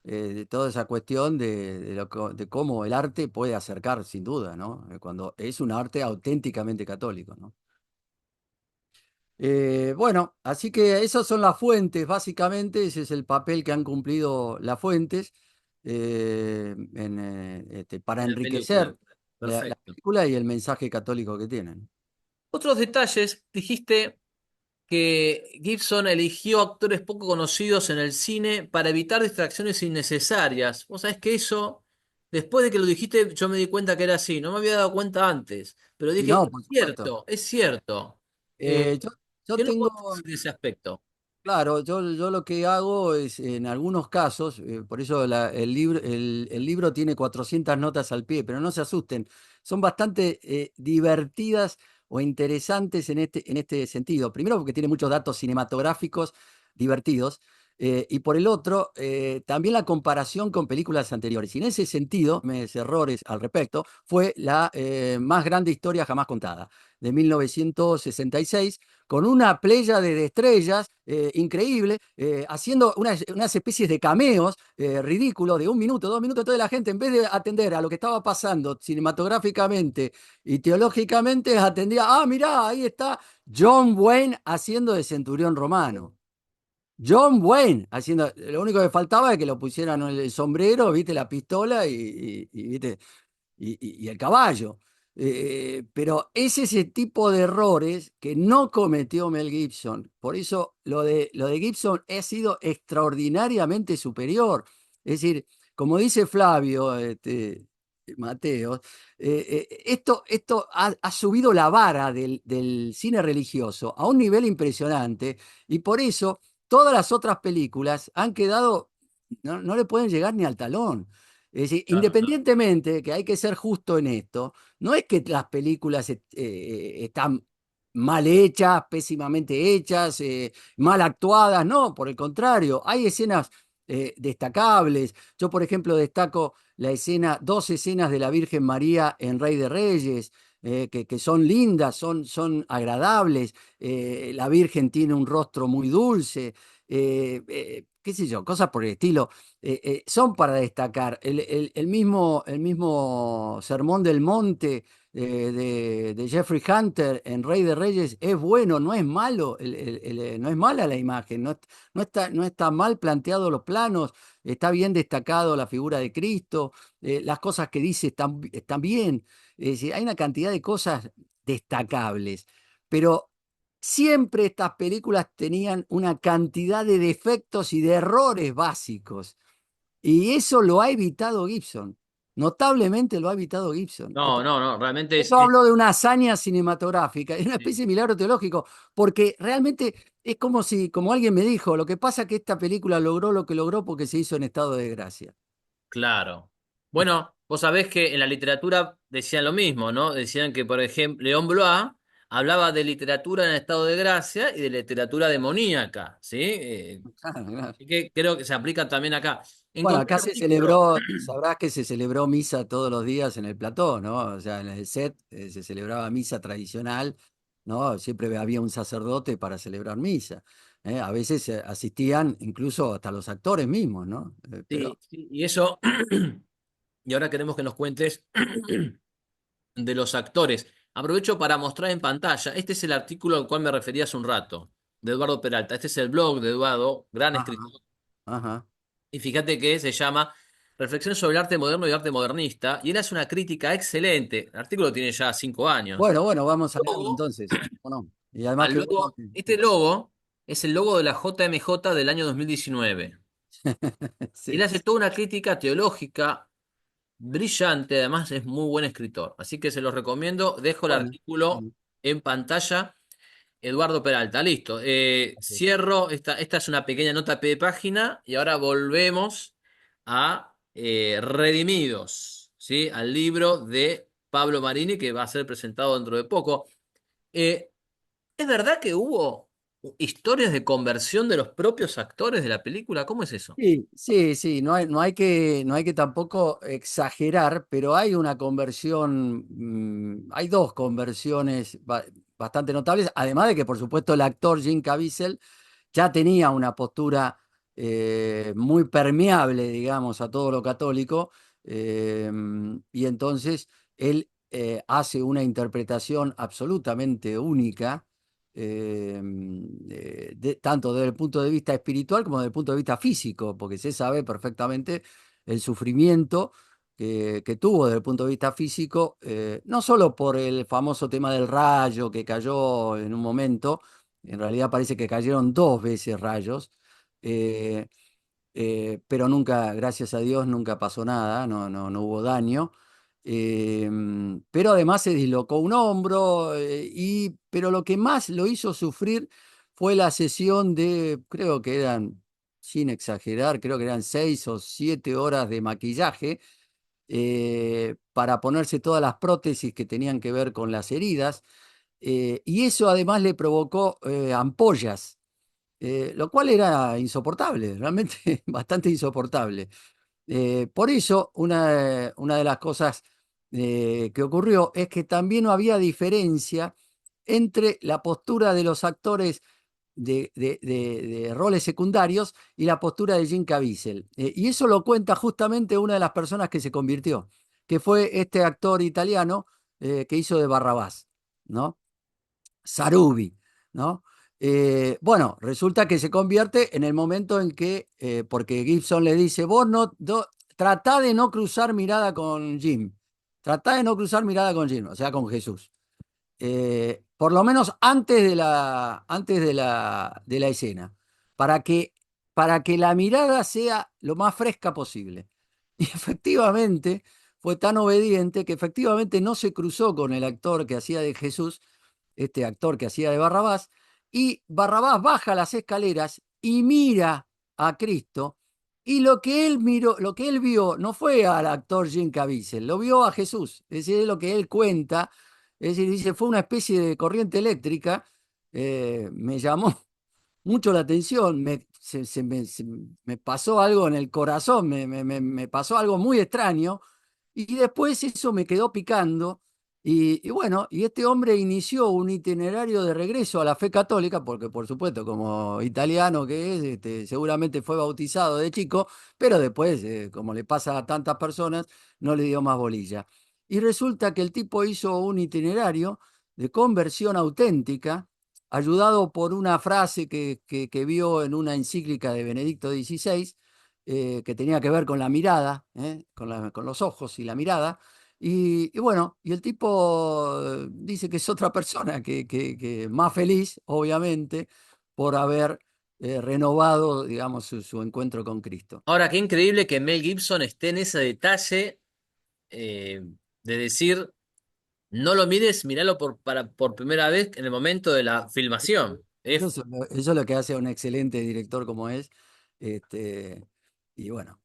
de toda esa cuestión de cómo el arte puede acercar, sin duda, ¿no? Cuando es un arte auténticamente católico, ¿no? Bueno, así que esas son las fuentes, básicamente, ese es el papel que han cumplido las fuentes para En la enriquecer película. la Perfecto. película y el mensaje católico que tienen. Otros detalles, dijiste que Gibson eligió actores poco conocidos en el cine para evitar distracciones innecesarias. Vos sabés que eso, después de que lo dijiste, yo me di cuenta que era así. No me había dado cuenta antes, pero Y dije, no, por supuesto. es cierto. Eh, Eh, yo, yo ¿Qué nos tengo, podés decir de ese aspecto? claro, yo lo que hago es, en algunos casos, por eso el libro tiene 400 notas al pie, pero no se asusten, son bastante divertidas o interesantes en este sentido. Primero porque tiene muchos datos cinematográficos divertidos, y por el otro, también la comparación con películas anteriores. Y en ese sentido, mis errores al respecto, fue la más grande historia jamás contada, de 1966 con una playa de estrellas increíble, haciendo unas especies de cameos ridículos de 1 minuto, 2 minutos. Toda la gente, en vez de atender a lo que estaba pasando cinematográficamente y teológicamente, atendía, mirá, ahí está John Wayne haciendo de centurión romano. John Wayne haciendo, lo único que faltaba es que lo pusieran el sombrero, viste, la pistola viste, y el caballo. Pero es ese tipo de errores que no cometió Mel Gibson. Por eso lo de Gibson ha sido extraordinariamente superior. Es decir, como dice Flavio Mateo, esto ha subido la vara del cine religioso a un nivel impresionante y por eso todas las otras películas han quedado, no le pueden llegar ni al talón. Es decir, Claro. independientemente que hay que ser justo en esto, no es que las películas están mal hechas, pésimamente hechas, mal actuadas, no, por el contrario, hay escenas destacables. Yo, por ejemplo, destaco dos escenas de la Virgen María en Rey de Reyes, que son lindas, son agradables, la Virgen tiene un rostro muy dulce, qué sé yo, cosas por el estilo, son para destacar. El mismo Sermón del Monte de Jeffrey Hunter en Rey de Reyes es bueno, no es malo, no es mala la imagen, no está mal planteado los planos, está bien destacado la figura de Cristo, las cosas que dice están bien. Es decir, hay una cantidad de cosas destacables, pero siempre estas películas tenían una cantidad de defectos y de errores básicos. Y eso lo ha evitado Gibson. Notablemente lo ha evitado Gibson. No, no, no, realmente Eso hablo de una hazaña cinematográfica, es una especie de milagro teológico, porque realmente es como alguien me dijo, lo que pasa es que esta película logró lo que logró porque se hizo en estado de gracia. claro. Bueno, vos sabés que en la literatura decían lo mismo, ¿no? Decían que, por ejemplo, León Blois hablaba de literatura en estado de gracia y de literatura demoníaca, ¿sí? Así que creo que se aplica también acá. Bueno, Encontré acá un se artículo. celebró, sabrás que se celebró misa todos los días en el plató, ¿no? O sea, en el set se celebraba misa tradicional, ¿no? Siempre había un sacerdote para celebrar misa. A veces asistían incluso hasta los actores mismos, ¿no? Sí, Pero sí, y eso, y ahora queremos que nos cuentes de los actores. Aprovecho para mostrar en pantalla. Este es el artículo al cual me refería hace un rato, de Eduardo Peralta. Este es el blog de Eduardo, gran ajá, escritor. ajá. Y fíjate que se llama Reflexiones sobre el arte moderno y arte modernista. Y él hace una crítica excelente. El artículo tiene ya 5 años. Bueno, bueno, vamos a leerlo Logo, entonces. ¿O no? Y además al que bueno, logo, este logo es el logo de la JMJ del año 2019. Y él sí, hace toda una crítica teológica brillante, además es muy buen escritor. Así que se los recomiendo. Dejo el bueno, artículo bueno, en pantalla. Eduardo Peralta, listo. ok. Cierro, esta es una pequeña nota a pie de página y ahora volvemos a Redimidos, ¿sí? Al libro de Pablo Marini que va a ser presentado dentro de poco. Eh, ¿Es verdad que hubo historias de conversión de los propios actores de la película? ¿Cómo es eso? Sí, sí, sí, no hay que tampoco exagerar, pero hay una conversión, hay dos conversiones bastante notables, además de que, por supuesto, el actor Jim Caviezel ya tenía una postura muy permeable, digamos, a todo lo católico, eh, y entonces él hace una interpretación absolutamente única, tanto desde el punto de vista espiritual como desde el punto de vista físico, porque se sabe perfectamente el sufrimiento que tuvo desde el punto de vista físico, no solo por el famoso tema del rayo que cayó en un momento, en realidad parece que cayeron dos veces rayos, eh, pero nunca, gracias a Dios, nunca pasó nada, no hubo daño. Pero además se dislocó un hombro, pero lo que más lo hizo sufrir fue la sesión de, creo que eran, sin exagerar, creo que eran 6 o 7 horas de maquillaje para ponerse todas las prótesis que tenían que ver con las heridas, y eso además le provocó ampollas, lo cual era insoportable, realmente bastante insoportable. Por eso, una de las cosas que ocurrió es que también no había diferencia entre la postura de los actores de roles secundarios y la postura de Jim Caviezel. Y eso lo cuenta justamente una de las personas que se convirtió, que fue este actor italiano que hizo de Barrabás, ¿no? Sarubi, ¿no? Bueno, resulta que se convierte en el momento en que, porque Gibson le dice, vos tratá de no cruzar mirada con Jim, tratá de no cruzar mirada con Jim, o sea, con Jesús. Por lo menos antes de la escena, para que, para que la mirada sea lo más fresca posible. Y efectivamente fue tan obediente que efectivamente no se cruzó con el actor que hacía de Jesús, este actor que hacía de Barrabás, y Barrabás baja las escaleras y mira a Cristo, y lo que él miró, lo que él vio no fue al actor Jim Caviezel, lo vio a Jesús, es decir, es lo que él cuenta, es decir, dice, fue una especie de corriente eléctrica, me llamó mucho la atención, me pasó algo en el corazón, me pasó algo muy extraño, y después eso me quedó picando, Y bueno, y este hombre inició un itinerario de regreso a la fe católica, porque por supuesto, como italiano que es, seguramente fue bautizado de chico, pero después, como le pasa a tantas personas, no le dio más bolilla. Y resulta que el tipo hizo un itinerario de conversión auténtica, ayudado por una frase que vio en una encíclica de Benedicto XVI, que tenía que ver con la mirada, con los ojos y la mirada. Y bueno, y el tipo dice que es otra persona, que más feliz, obviamente, por haber renovado, digamos, su encuentro con Cristo. Ahora, qué increíble que Mel Gibson esté en ese detalle eh, de decir, no lo mires, míralo por primera vez en el momento de la filmación. Eso es lo que hace a un excelente director como es. Este, y bueno,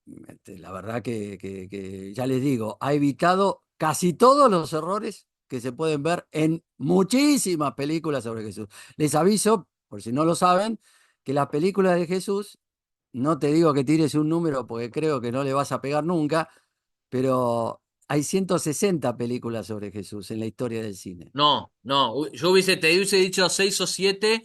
la verdad que ya les digo, ha evitado casi todos los errores que se pueden ver en muchísimas películas sobre Jesús. Les aviso, por si no lo saben, que las películas de Jesús, no te digo que tires un número porque creo que no le vas a pegar nunca, pero hay 160 películas sobre Jesús en la historia del cine. No, no, te hubiese dicho 6 o 7,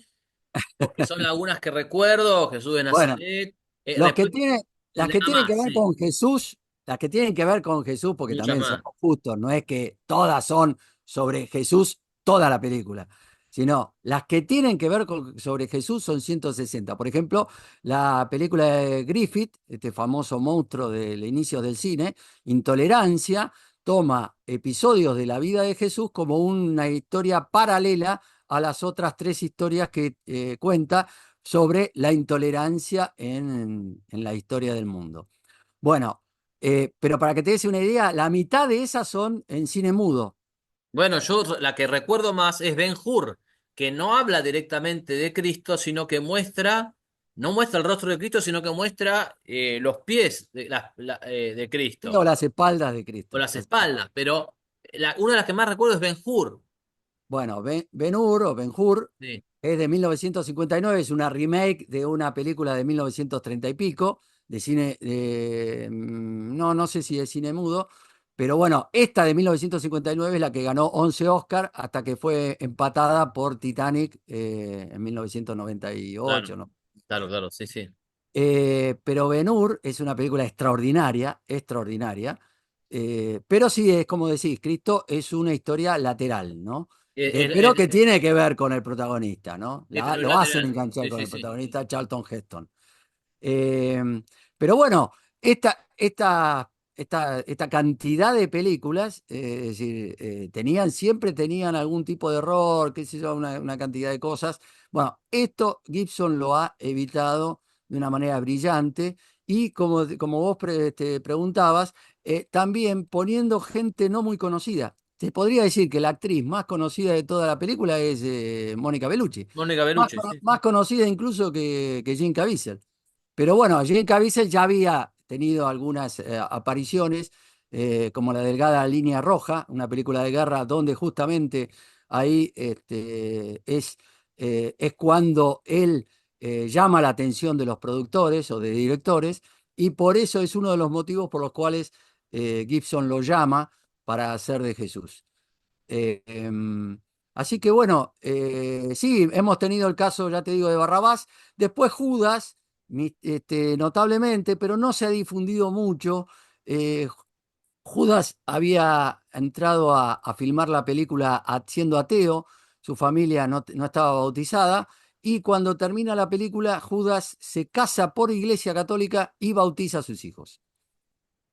porque son algunas que recuerdo, Jesús de Bueno, Nazaret. Los que Después tienen, las que tendrá tienen que más, ver sí, con Jesús, las que tienen que ver con Jesús, porque muchas también más. somos justos, no es que todas son sobre Jesús toda la película, sino las que tienen que ver sobre Jesús son 160. Por ejemplo, la película de Griffith, este famoso monstruo del inicio del cine, Intolerancia, toma episodios de la vida de Jesús como una historia paralela a las otras tres historias que cuenta sobre la intolerancia en la historia del mundo. Bueno, pero para que te des una idea, la mitad de esas son en cine mudo. Bueno, yo la que recuerdo más es Ben-Hur, que no habla directamente de Cristo, sino que no muestra el rostro de Cristo, sino que muestra los pies de O Cristo, las espaldas de o Cristo. las espaldas, pero una de las que más recuerdo es Ben-Hur. Bueno, Ben-Hur o Ben-Hur Sí, es de 1959, es una remake de una película de 1930 y pico, de cine, no sé si de cine mudo, pero bueno, esta de 1959 es la que ganó 11 Oscar hasta que fue empatada por Titanic en 1998, claro, ¿no? claro, claro, sí, sí. Pero Ben-Hur es una película extraordinaria, extraordinaria. Pero sí, es como decís, Cristo es una historia lateral, ¿no? Pero que tiene que ver con el protagonista, ¿no? Pero es Lo hacen lateral, enganchar sí, con sí, el sí. protagonista Charlton Heston. Eh, pero bueno, esta cantidad de películas, es decir, siempre tenían algún tipo de error, qué sé yo, una cantidad de cosas. Bueno, esto Gibson lo ha evitado de una manera brillante y como vos te preguntabas, también poniendo gente no muy conocida. Te podría decir que la actriz más conocida de toda la película es Mónica Bellucci, Mónica Bellucci, sí, más sí. conocida incluso que Jim Caviezel. Pero bueno, Jim Caviezel ya había tenido algunas apariciones, como La Delgada Línea Roja, una película de guerra donde justamente ahí es cuando él llama la atención de los productores o de directores, y por eso es uno de los motivos por los cuales Gibson lo llama para hacer de Jesús. Así que bueno, sí, hemos tenido el caso, ya te digo, de Barrabás. Después Judas, notablemente, pero no se ha difundido mucho. Eh, Judas había entrado a filmar la película siendo ateo, su familia no estaba bautizada, y cuando termina la película, Judas se casa por Iglesia Católica y bautiza a sus hijos.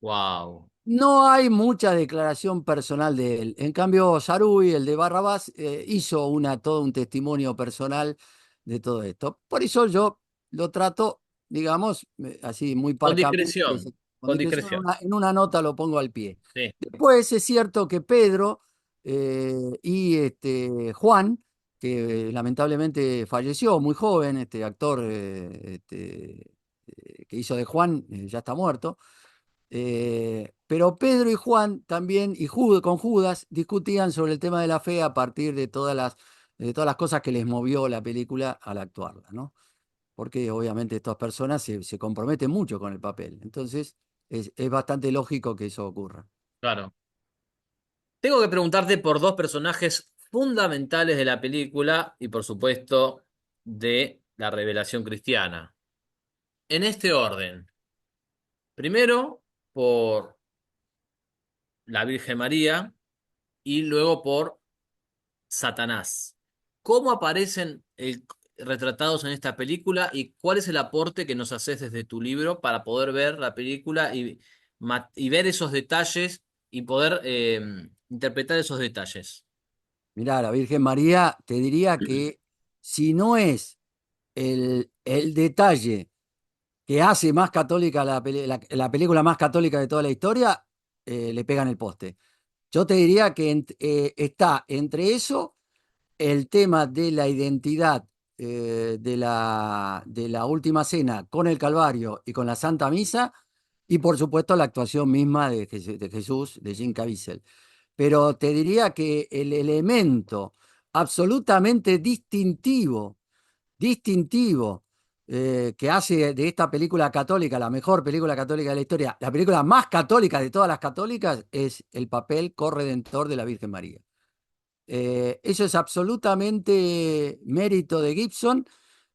Wow. No hay mucha declaración personal de él. En cambio, Saruy, el de Barrabás, hizo todo un testimonio personal de todo esto. Por eso yo lo trato, digamos, así muy Con parcamente, discreción, con con discreción, discreción. en una nota lo pongo al pie. Sí. Después es cierto que Pedro y Juan, que lamentablemente falleció muy joven, este actor que hizo de Juan, ya está muerto. Pero Pedro y Juan también, y con Judas, discutían sobre el tema de la fe a partir de todas las cosas que les movió la película al actuarla, ¿no? Porque obviamente estas personas se comprometen mucho con el papel. Entonces, es bastante lógico que eso ocurra. Claro. Tengo que preguntarte por dos personajes fundamentales de la película y por supuesto de la revelación cristiana. En este orden. Primero por la Virgen María y luego por Satanás. ¿Cómo aparecen retratados en esta película y cuál es el aporte que nos haces desde tu libro para poder ver la película y ver esos detalles y poder interpretar esos detalles? Mirá, la Virgen María, te diría que si no es el detalle que hace más católica la película más católica de toda la historia, le pegan el poste. Yo te diría que está entre eso el tema de la identidad de la última cena con el Calvario y con la Santa Misa, y por supuesto la actuación misma de Jesús, de Jim Caviezel. Pero te diría que el elemento absolutamente distintivo, que hace de esta película católica la mejor película católica de la historia, la película más católica de todas las católicas, es el papel corredentor de la Virgen María. Eso es absolutamente mérito de Gibson,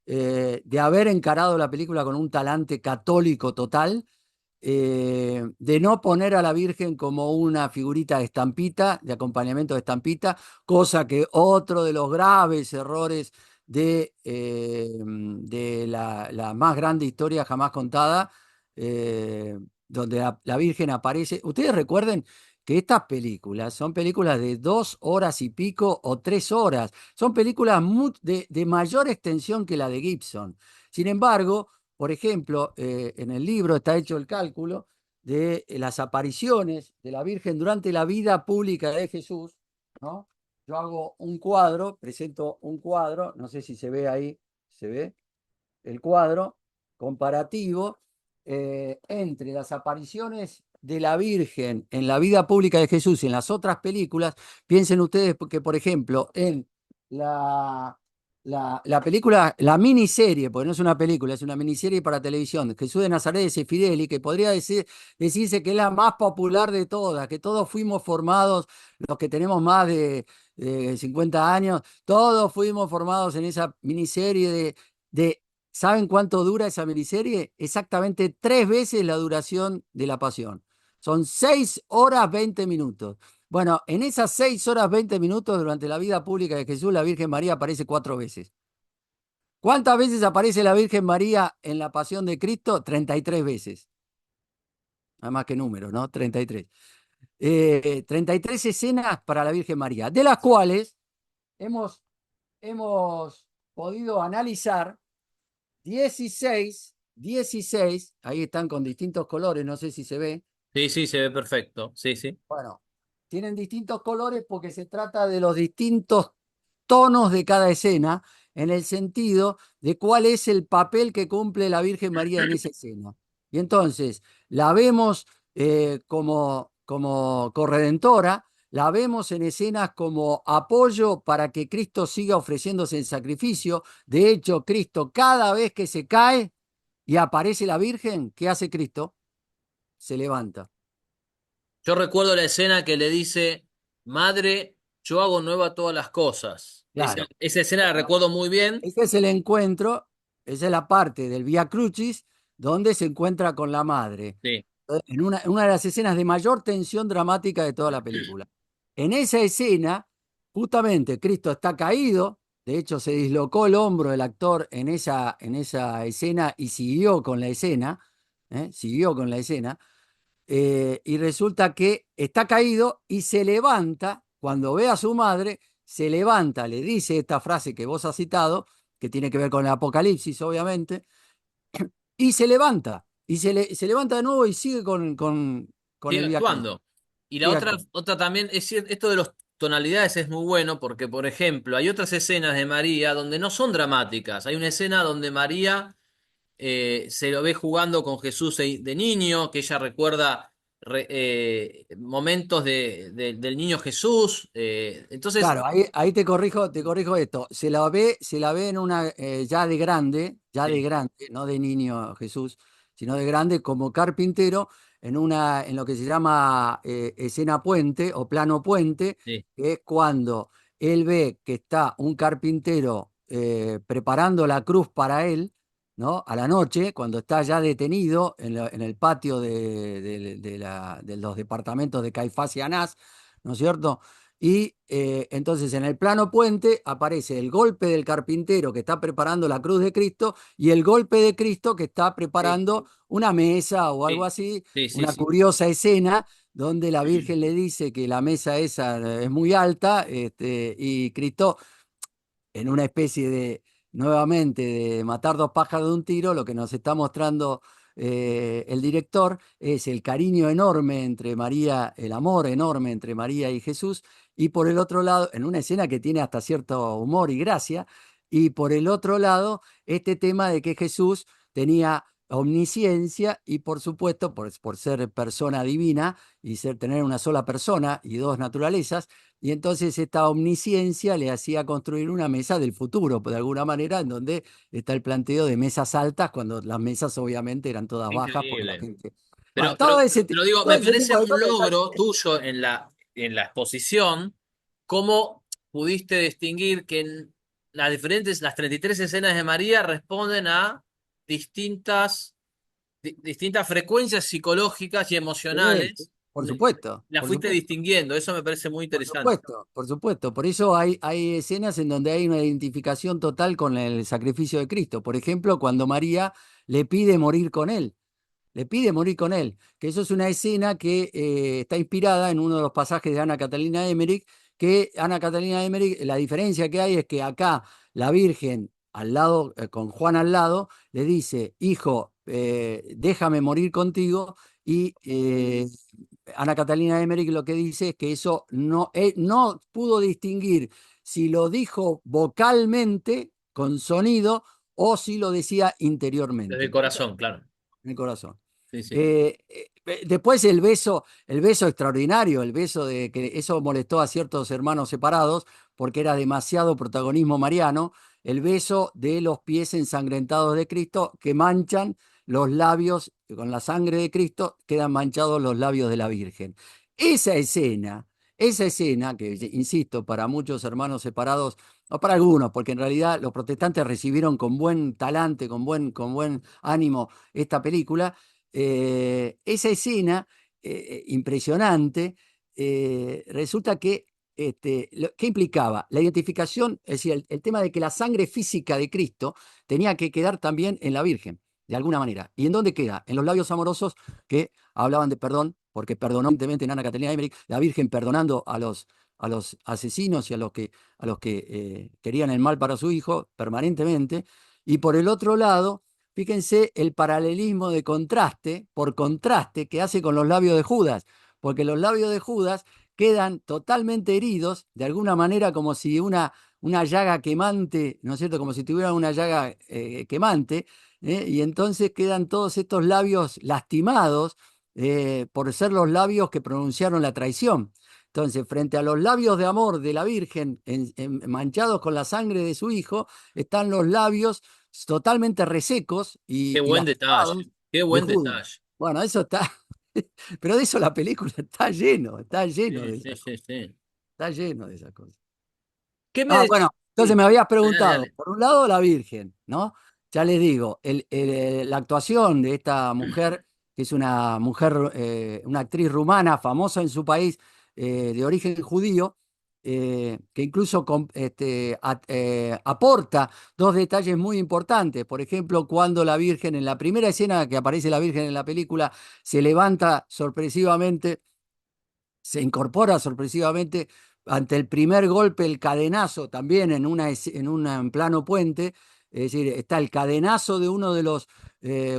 de haber encarado la película con un talante católico total, de no poner a la Virgen como una figurita de estampita, de acompañamiento de estampita, cosa que otro de los graves errores de la más grande historia jamás contada, donde la Virgen aparece. Ustedes recuerden que estas películas son películas de 2 horas y pico o 3 horas. Son películas de mayor extensión que la de Gibson. Sin embargo, por ejemplo, en el libro está hecho el cálculo de las apariciones de la Virgen durante la vida pública de Jesús, ¿no? Yo hago un cuadro, presento un cuadro, no sé si se ve ahí, se ve el cuadro comparativo entre las apariciones de la Virgen en la vida pública de Jesús y en las otras películas. Piensen ustedes que, por ejemplo, en la, la película, la miniserie, porque no es una película, es una miniserie para televisión, Jesús de Nazaret y Fideli, que podría decirse que es la más popular de todas, que todos fuimos formados, los que tenemos más de 50 años, todos fuimos formados en esa miniserie de ¿saben cuánto dura esa miniserie? Exactamente 3 veces la duración de La Pasión. Son 6 horas 20 minutos. Bueno, en esas 6 horas 20 minutos durante la vida pública de Jesús, la Virgen María aparece 4 veces. ¿Cuántas veces aparece la Virgen María en la Pasión de Cristo? 33 veces. Nada más que números, ¿no? 33. 33 escenas para la Virgen María, de las cuales hemos, hemos podido analizar 16, ahí están con distintos colores, no sé si se ve. Sí, sí, se ve perfecto. Sí, sí. Bueno, tienen distintos colores porque se trata de los distintos tonos de cada escena, en el sentido de cuál es el papel que cumple la Virgen María en esa escena. Y entonces la vemos como corredentora, la vemos en escenas como apoyo para que Cristo siga ofreciéndose en sacrificio. De hecho, Cristo, cada vez que se cae y aparece la Virgen, ¿qué hace Cristo? Se levanta. Yo recuerdo la escena que le dice, Madre, yo hago nueva todas las cosas. Claro. Esa escena la Bueno, recuerdo muy bien. ese es el encuentro, esa es la parte del Vía Crucis donde se encuentra con la madre, Sí. en una de las escenas de mayor tensión dramática de toda la película. En esa escena, justamente Cristo está caído, de hecho se dislocó el hombro del actor en esa escena y siguió con la escena, siguió con la escena, y resulta que está caído y se levanta, cuando ve a su madre, se levanta, le dice esta frase que vos has citado, que tiene que ver con el Apocalipsis, obviamente, y se levanta, y se levanta de nuevo y sigue con Sigue el Vía Crucis. actuando. Y la Sigue otra, actuando. otra también, es cierto, esto de las tonalidades es muy bueno porque, por ejemplo, hay otras escenas de María donde no son dramáticas. Hay una escena donde María se lo ve jugando con Jesús de niño, que ella recuerda momentos del niño Jesús. Entonces, Claro, ahí te corrijo esto. Se la ve en una ya de sí, grande, no de niño Jesús, sino de grande como carpintero, en lo que se llama escena puente o plano puente, Sí, que es cuando él ve que está un carpintero preparando la cruz para él, ¿no? A la noche, cuando está ya detenido en el patio de los departamentos de Caifás y Anás, ¿no es cierto? Y entonces en el plano puente aparece el golpe del carpintero que está preparando la cruz de Cristo y el golpe de Cristo que está sí, preparando una mesa o algo sí, así, sí, sí, una sí. curiosa escena donde la Virgen le dice que la mesa esa es muy alta, y Cristo, en una especie de, nuevamente, de matar dos pájaros de un tiro, lo que nos está mostrando el director es el cariño enorme entre María, el amor enorme entre María y Jesús, y por el otro lado, en una escena que tiene hasta cierto humor y gracia, y por el otro lado, este tema de que Jesús tenía omnisciencia y por supuesto, por ser persona divina y tener una sola persona y dos naturalezas, y entonces esta omnisciencia le hacía construir una mesa del futuro, de alguna manera, en donde está el planteo de mesas altas, cuando las mesas obviamente eran todas bajas, porque la Increíble. gente... Bueno, Pero digo, todo me ese parece tipo de un cosas están... logro tuyo en la exposición, cómo pudiste distinguir que las 33 escenas de María responden a distintas, distintas frecuencias psicológicas y Sí, sí, emocionales. por supuesto, Las por fuiste supuesto. distinguiendo, eso me parece muy Por interesante. supuesto, por supuesto. Por eso hay escenas en donde hay una identificación total con el sacrificio de Cristo. Por ejemplo, cuando María le pide morir con él. Le pide morir con él, que eso es una escena que está inspirada en uno de los pasajes de Ana Catalina Emmerich, que Ana Catalina Emmerich, la diferencia que hay es que acá la Virgen al lado, con Juan al lado, le dice, hijo, déjame morir contigo, y Ana Catalina Emmerich lo que dice es que eso no pudo distinguir si lo dijo vocalmente, con sonido, o si lo decía Desde el interiormente. corazón, claro. En el corazón. Sí, sí. Después el beso extraordinario, el beso de que eso molestó a ciertos hermanos separados porque era demasiado protagonismo mariano, el beso de los pies ensangrentados de Cristo que manchan los labios, con la sangre de Cristo quedan manchados los labios de la Virgen. Esa escena, esa escena que, insisto, para muchos hermanos separados, o para algunos, porque en realidad los protestantes recibieron con buen talante, con buen ánimo esta película, esa escena impresionante, resulta que, ¿qué implicaba? La identificación, es decir, el tema de que la sangre física de Cristo tenía que quedar también en la Virgen, de alguna manera. ¿Y en dónde queda? En los labios amorosos que hablaban de perdón, porque perdonó evidentemente en Ana Catalina Emmerich, la Virgen perdonando a los asesinos y a los que querían el mal para su hijo permanentemente. Y por el otro lado, fíjense el paralelismo de contraste, por contraste, que hace con los labios de Judas, porque los labios de Judas quedan totalmente heridos, de alguna manera como si una llaga quemante, ¿no es cierto? Como si tuviera una llaga quemante, y entonces quedan todos estos labios lastimados por ser los labios que pronunciaron la traición. Entonces, frente a los labios de amor de la Virgen manchados con la sangre de su hijo, están los labios totalmente resecos Qué y buen lastimados detalle, qué de buen Judas. detalle. Bueno, eso está, pero de eso la película está lleno Sí, de sí, esas sí, cosas, sí. está lleno de esas cosas. ¿Qué me Ah, decís? bueno, entonces Sí, me habías dale, preguntado, dale. por un lado la Virgen, ¿no? Ya les digo, la actuación de esta mujer, que es una mujer, una actriz rumana famosa en su país, de origen judío, que incluso aporta dos detalles muy importantes. Por ejemplo, cuando la Virgen, en la primera escena que aparece la Virgen en la película, se levanta sorpresivamente, se incorpora sorpresivamente ante el primer golpe, el cadenazo, también en un plano puente, es decir, está el cadenazo de uno de los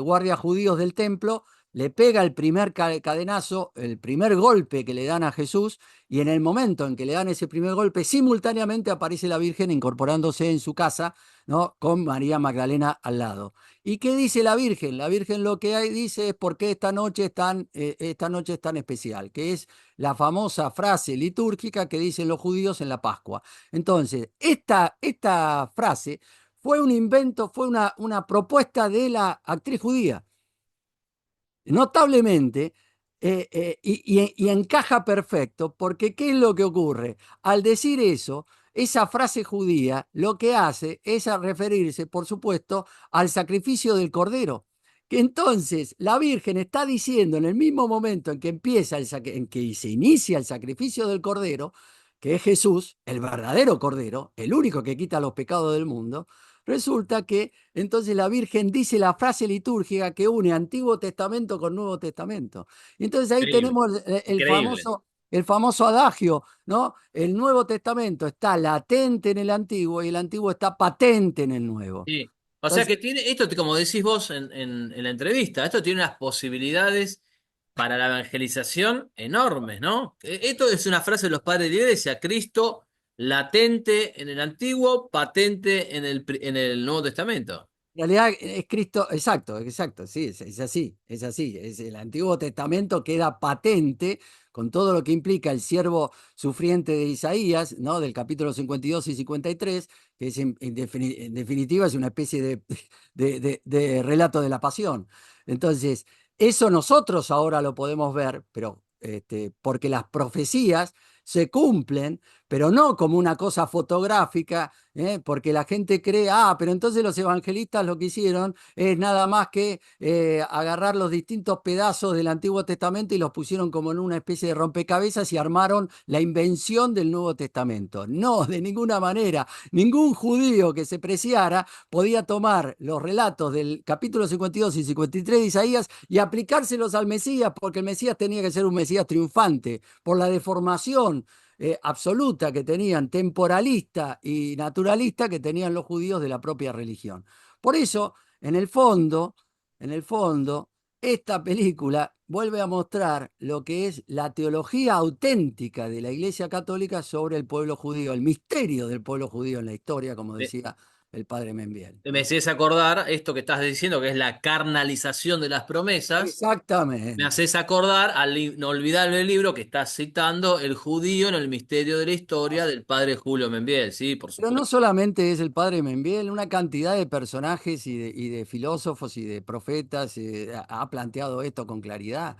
guardias judíos del templo, le pega el primer cadenazo, el primer golpe que le dan a Jesús, y en el momento en que le dan ese primer golpe, simultáneamente aparece la Virgen incorporándose en su casa, ¿no? Con María Magdalena al lado. ¿Y qué dice la Virgen? La Virgen lo que dice es por qué esta noche es tan especial, que es la famosa frase litúrgica que dicen los judíos en la Pascua. Entonces, esta frase fue un invento, fue una propuesta de la actriz judía. Notablemente, y encaja perfecto, porque ¿qué es lo que ocurre? Al decir eso, esa frase judía lo que hace es a referirse, por supuesto, al sacrificio del cordero. Que entonces la Virgen está diciendo en el mismo momento en que en que se inicia el sacrificio del cordero, que es Jesús, el verdadero cordero, el único que quita los pecados del mundo, resulta que entonces la Virgen dice la frase litúrgica que une Antiguo Testamento con Nuevo Testamento. Y entonces ahí Increíble, tenemos increíble. el famoso adagio, ¿no? El Nuevo Testamento está latente en el Antiguo y el Antiguo está patente en el Nuevo. Sí. O sea Entonces, que tiene, esto, como decís vos en la entrevista, esto tiene unas posibilidades para la evangelización enormes, ¿no? Esto es una frase de los padres de la iglesia, Cristo latente en el Antiguo, patente en el Nuevo Testamento. en realidad es Cristo, exacto, exacto, sí, es así, es así. El Antiguo Testamento queda patente con todo lo que implica el siervo sufriente de Isaías, ¿no? Del capítulo 52 y 53, que es en definitiva es una especie de relato de la pasión. Entonces, eso nosotros ahora lo podemos ver, pero porque las profecías se cumplen, pero no como una cosa fotográfica, porque la gente cree, pero entonces los evangelistas lo que hicieron es nada más que agarrar los distintos pedazos del Antiguo Testamento y los pusieron como en una especie de rompecabezas y armaron la invención del Nuevo Testamento. No, de ninguna manera. Ningún judío que se preciara podía tomar los relatos del capítulo 52 y 53 de Isaías y aplicárselos al Mesías, porque el Mesías tenía que ser un Mesías triunfante por la deformación absoluta que tenían, temporalista y naturalista que tenían los judíos de la propia religión. Por eso, en el fondo, esta película vuelve a mostrar lo que es la teología auténtica de la Iglesia Católica sobre el pueblo judío, el misterio del pueblo judío en la historia, como decía el padre Membiel, Me ¿no? haces acordar esto que estás diciendo, que es la carnalización de las promesas. Me Exactamente. haces acordar al inolvidable libro que estás citando, El judío en el misterio de la historia del padre Julio Membiel. Sí, por Pero no supuesto. solamente es el padre Membiel, una cantidad de personajes y de filósofos y de profetas ha planteado esto con claridad.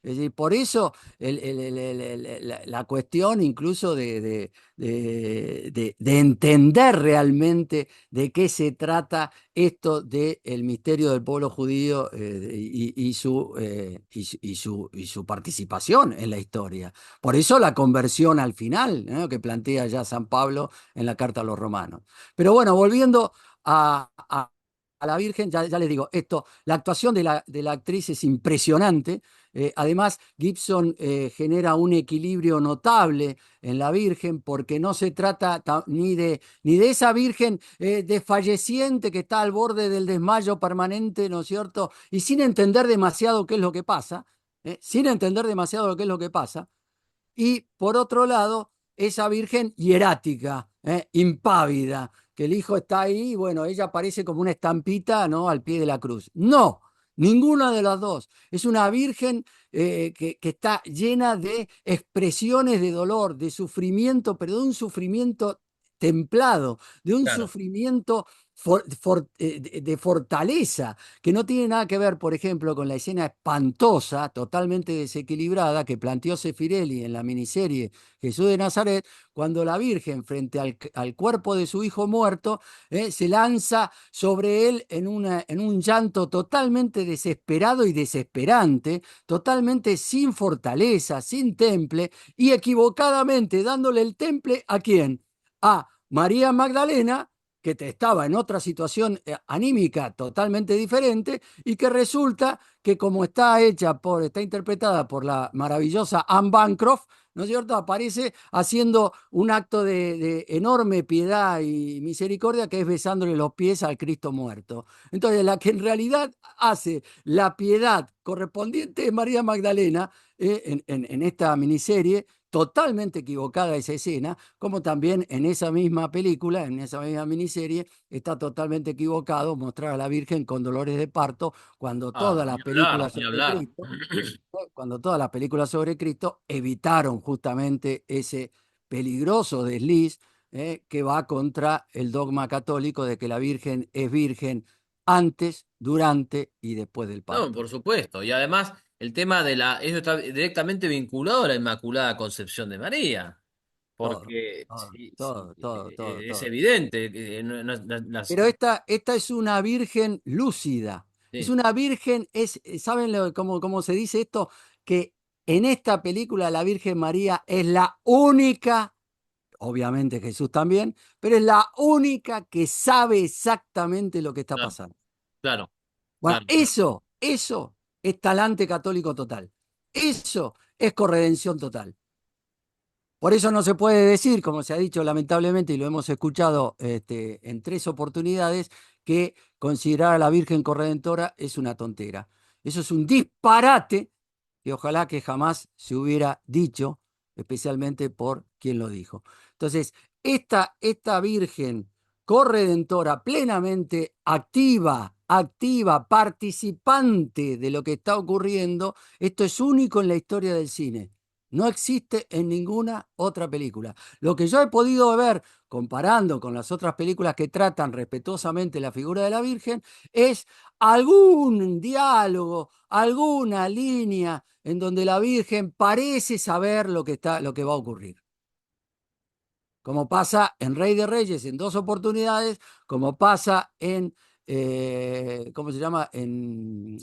Es decir, por eso la cuestión incluso de entender realmente de qué se trata esto del misterio del pueblo judío y su participación en la historia. Por eso la conversión al final, ¿no? Que plantea ya San Pablo en la carta a los romanos. Pero bueno, volviendo a la Virgen, ya les digo, esto, la actuación de la actriz es impresionante. Además, Gibson genera un equilibrio notable en la Virgen porque no se trata ni de esa Virgen desfalleciente que está al borde del desmayo permanente, ¿no es cierto? Y sin entender demasiado qué es lo que pasa, sin entender demasiado lo que es lo que pasa, y por otro lado, esa virgen hierática, impávida, que el hijo está ahí y bueno, ella aparece como una estampita, ¿no? Al pie de la cruz. No, ninguna de las dos. Es una virgen que está llena de expresiones de dolor, de sufrimiento, pero de un sufrimiento templado, de un Claro. sufrimiento de fortaleza, que no tiene nada que ver, por ejemplo, con la escena espantosa, totalmente desequilibrada, que planteó Sefirelli en la miniserie Jesús de Nazaret, cuando la Virgen, frente al cuerpo de su hijo muerto, se lanza sobre él en un llanto totalmente desesperado y desesperante, totalmente sin fortaleza, sin temple, y equivocadamente dándole el temple ¿a quién? A María Magdalena, que estaba en otra situación anímica totalmente diferente y que resulta que como está interpretada por la maravillosa Anne Bancroft, ¿no es cierto? Aparece haciendo un acto de enorme piedad y misericordia que es besándole los pies al Cristo muerto. Entonces, la que en realidad hace la piedad correspondiente es María Magdalena en esta miniserie, totalmente equivocada esa escena, como también en esa misma película, en esa misma miniserie, está totalmente equivocado mostrar a la Virgen con dolores de parto cuando Ah, todas las ni hablar, películas ni sobre hablar. Cristo, cuando todas las películas sobre Cristo evitaron justamente ese peligroso desliz que va contra el dogma católico de que la Virgen es virgen antes, durante y después del No, parto. por supuesto. Y además, el tema eso está directamente vinculado a la Inmaculada Concepción de María, Todo, porque todo, sí, sí, todo, todo, todo, es todo. evidente que Pero esta es una virgen lúcida. Es sí, una virgen, ¿saben cómo se dice esto? Que en esta película la Virgen María es la única, obviamente Jesús también, pero es la única que sabe exactamente lo que está claro, pasando. claro, Bueno, claro, claro. eso es talante católico total. Eso es corredención total. Por eso no se puede decir, como se ha dicho lamentablemente, y lo hemos escuchado en 3 oportunidades, que considerar a la Virgen Corredentora es una tontera. Eso es un disparate que ojalá que jamás se hubiera dicho, especialmente por quien lo dijo. Entonces, esta Virgen Corredentora plenamente activa, participante de lo que está ocurriendo, esto es único en la historia del cine. No existe en ninguna otra película. Lo que yo he podido ver, comparando con las otras películas que tratan respetuosamente la figura de la Virgen, es algún diálogo, alguna línea en donde la Virgen parece saber lo que va a ocurrir. Como pasa en Rey de Reyes en 2 oportunidades, como pasa en, ¿cómo se llama? En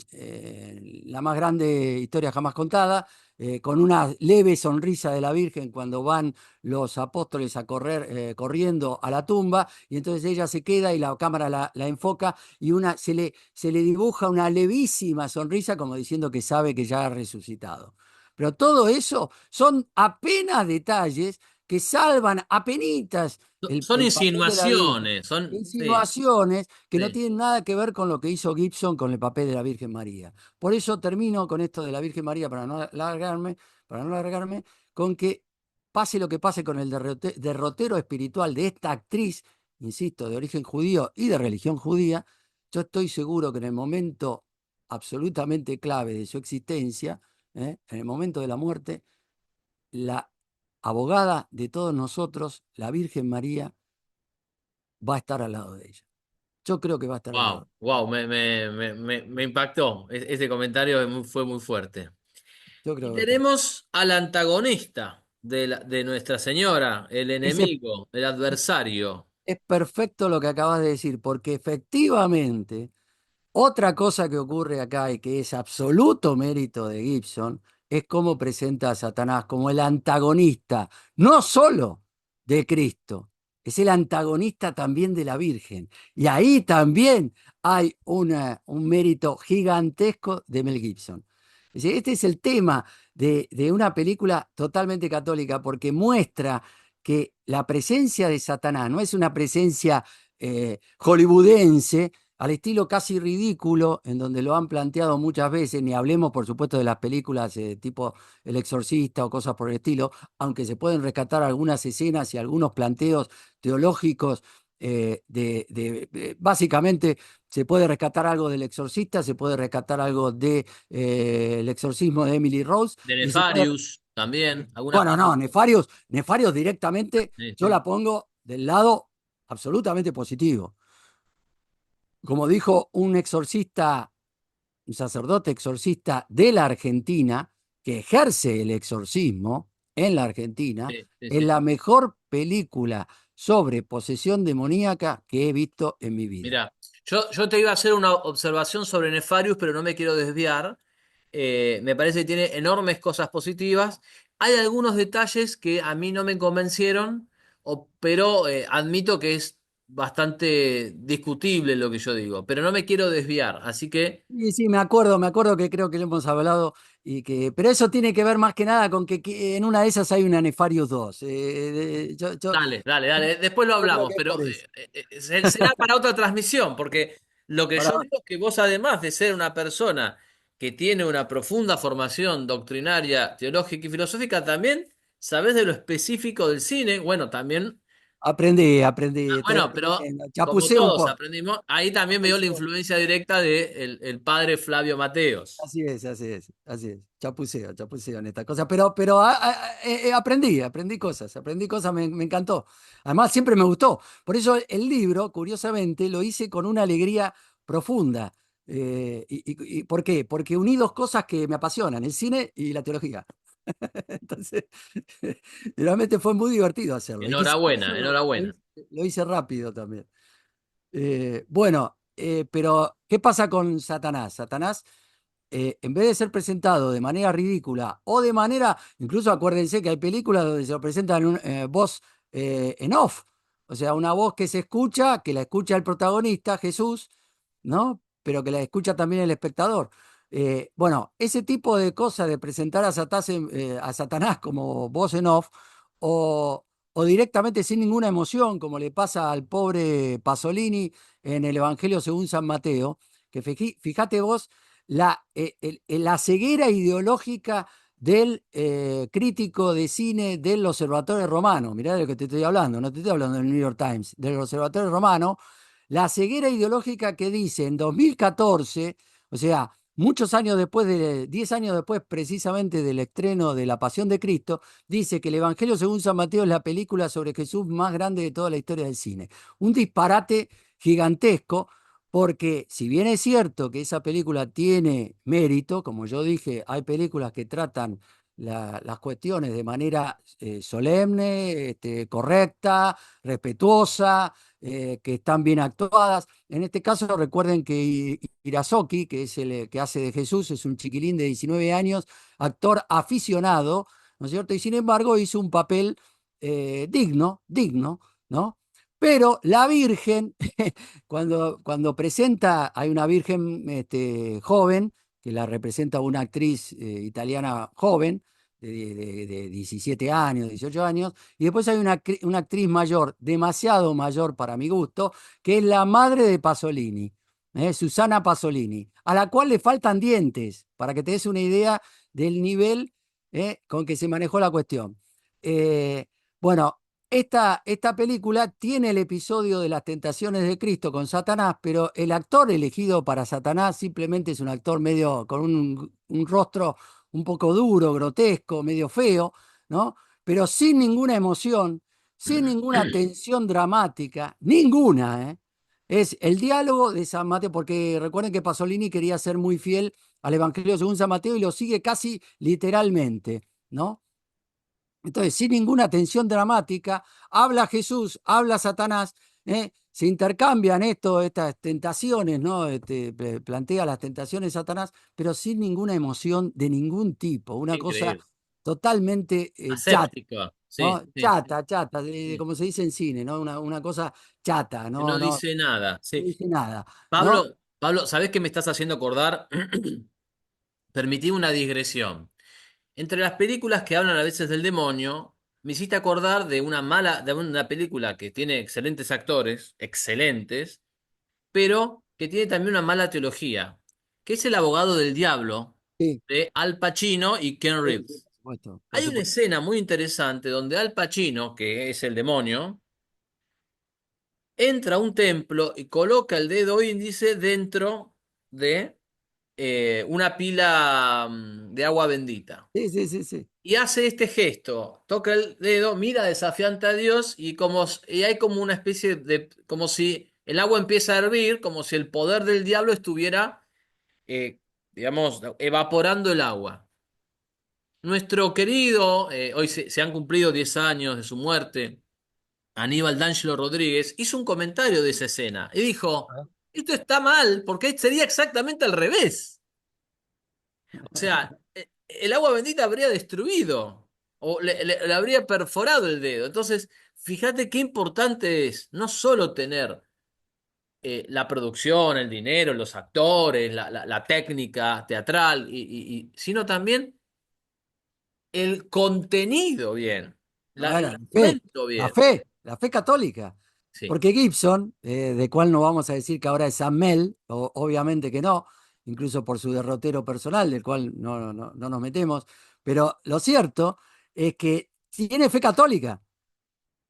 la más grande historia jamás contada, con una leve sonrisa de la Virgen cuando van los apóstoles a correr, corriendo a la tumba, y entonces ella se queda y la cámara la enfoca y se le dibuja una levísima sonrisa como diciendo que sabe que ya ha resucitado. Pero todo eso son apenas detalles que salvan apenitas Son el papel de la Virgen. insinuaciones, sí, Insinuaciones que no sí. tienen nada que ver con lo que hizo Gibson con el papel de la Virgen María. Por eso termino con esto de la Virgen María, para no alargarme, con que pase lo que pase con el derrotero espiritual de esta actriz, insisto, de origen judío y de religión judía, yo estoy seguro que en el momento absolutamente clave de su existencia, en el momento de la muerte, la abogada de todos nosotros, la Virgen María, va a estar al lado de ella. Yo creo que va a estar al Wow, lado. wow, me impactó. Ese comentario fue muy fuerte. Yo Y creo que va a estar. tenemos al antagonista de Nuestra Señora, el Ese enemigo, el adversario. es perfecto lo que acabas de decir, porque efectivamente otra cosa que ocurre acá y que es absoluto mérito de Gibson es cómo presenta a Satanás como el antagonista, no solo de Cristo, es el antagonista también de la Virgen. Y ahí también hay un mérito gigantesco de Mel Gibson. Es decir, este es el tema de una película totalmente católica porque muestra que la presencia de Satanás no es una presencia hollywoodense, al estilo casi ridículo, en donde lo han planteado muchas veces, ni hablemos por supuesto de las películas tipo El Exorcista o cosas por el estilo, aunque se pueden rescatar algunas escenas y algunos planteos teológicos, básicamente se puede rescatar algo del Exorcista, se puede rescatar algo de El Exorcismo de Emily Rose, De y se puede... Nefarius también, algunas Bueno, cosas. no, Nefarios directamente, Sí, yo sí. la pongo del lado absolutamente positivo. Como dijo un sacerdote exorcista de la Argentina, que ejerce el exorcismo en la Argentina, Sí, sí, es sí. la mejor película sobre posesión demoníaca que he visto en mi vida. Mira, yo te iba a hacer una observación sobre Nefarius, pero no me quiero desviar. Me parece que tiene enormes cosas positivas. Hay algunos detalles que a mí no me convencieron, pero admito que es bastante discutible lo que yo digo, pero no me quiero desviar, así que Sí, sí, me acuerdo que creo que lo hemos hablado pero eso tiene que ver más que nada con que en una de esas hay una Nefarious 2. dale, dale, dale, después lo Yo creo hablamos, que es pero por eso. será para otra transmisión, porque lo que yo Para- digo es que vos, además de ser una persona que tiene una profunda formación doctrinaria, teológica y filosófica, también sabés de lo específico del cine. Bueno, también, aprendí, estoy bueno, pero aprendiendo. como Chapuceo un todos poco. aprendimos, ahí también veo la Chapuceo. influencia directa de el padre Flavio Mateos. Así es, así es, así es. Chapuceo en esta cosa. Pero aprendí cosas, me encantó. Además, siempre me gustó. Por eso el libro, curiosamente, lo hice con una alegría profunda. ¿Y por qué? Porque uní dos cosas que me apasionan, el cine y la teología. Entonces, realmente fue muy divertido hacerlo. Y quizás por eso Enhorabuena, enhorabuena. lo hice rápido también. Bueno, pero ¿qué pasa con Satanás? Satanás, en vez de ser presentado de manera ridícula o de manera, incluso acuérdense que hay películas donde se lo presentan voz en off, o sea, una voz que se escucha, que la escucha el protagonista, Jesús, ¿no? Pero que la escucha también el espectador. Bueno, ese tipo de cosas de presentar a Satanás como voz en off o, o directamente sin ninguna emoción, como le pasa al pobre Pasolini en el Evangelio según San Mateo, que fíjate vos la ceguera ideológica del crítico de cine del Observatorio Romano. Mirá de lo que te estoy hablando, no te estoy hablando del New York Times, del Observatorio Romano. La ceguera ideológica que dice en 2014, o sea, muchos años después, 10 años después precisamente del estreno de La Pasión de Cristo, dice que el Evangelio según San Mateo es la película sobre Jesús más grande de toda la historia del cine. Un disparate gigantesco, porque si bien es cierto que esa película tiene mérito, como yo dije, hay películas que tratan las cuestiones de manera solemne, correcta, respetuosa, que están bien actuadas. En este caso, recuerden que Irazoki, que es el que hace de Jesús, es un chiquilín de 19 años, actor aficionado, ¿no es cierto? Y sin embargo hizo un papel digno, ¿no? Pero la Virgen, cuando presenta, hay una Virgen joven, que la representa una actriz italiana joven, de 17 años, 18 años, y después hay una actriz mayor, demasiado mayor para mi gusto, que es la madre de Pasolini, Susana Pasolini, a la cual le faltan dientes, para que te des una idea del nivel con que se manejó la cuestión. Bueno, esta película tiene el episodio de las tentaciones de Cristo con Satanás, pero el actor elegido para Satanás simplemente es un actor medio con un rostro un poco duro, grotesco, medio feo, ¿no? Pero sin ninguna emoción, sin ninguna tensión dramática, ninguna, ¿eh? Es el diálogo de San Mateo, porque recuerden que Pasolini quería ser muy fiel al Evangelio según San Mateo y lo sigue casi literalmente, ¿no? Entonces, sin ninguna tensión dramática, habla Jesús, habla Satanás, se intercambian estas tentaciones, ¿no? Plantea las tentaciones de Satanás, pero sin ninguna emoción de ningún tipo, una cosa Increíble. totalmente chata, Aséptico. Sí, ¿no? sí, Chata, sí. como se dice en cine, ¿no? Una cosa chata, Que no, no no, dice nada. no Sí. dice nada, ¿no? Pablo, ¿sabés qué me estás haciendo acordar? Permití una digresión. Entre las películas que hablan a veces del demonio, me hiciste acordar de una película que tiene excelentes actores, excelentes, pero que tiene también una mala teología, que es El abogado del diablo, Sí, de Al Pacino y Ken sí, sí, Reeves. por supuesto, por Hay una supuesto. escena muy interesante donde Al Pacino, que es el demonio, entra a un templo y coloca el dedo índice dentro de una pila de agua bendita. Sí, sí, sí, sí. Y hace este gesto, toca el dedo, mira desafiante a Dios y hay como una especie de, como si el agua empieza a hervir, como si el poder del diablo estuviera, eh, digamos, evaporando el agua. Nuestro querido, hoy se han cumplido 10 años de su muerte, Aníbal D'Angelo Rodríguez, hizo un comentario de esa escena y dijo, esto está mal porque sería exactamente al revés. O sea, el agua bendita habría destruido o le habría perforado el dedo. Entonces, fíjate qué importante es no solo tener la producción, el dinero, los actores, la técnica teatral, sino también el contenido bien, el Bueno, argumento bien. la fe católica. Sí, Porque Gibson, de cual no vamos a decir que ahora es Amel, obviamente que no, incluso por su derrotero personal, del cual no nos metemos, pero lo cierto es que tiene fe católica.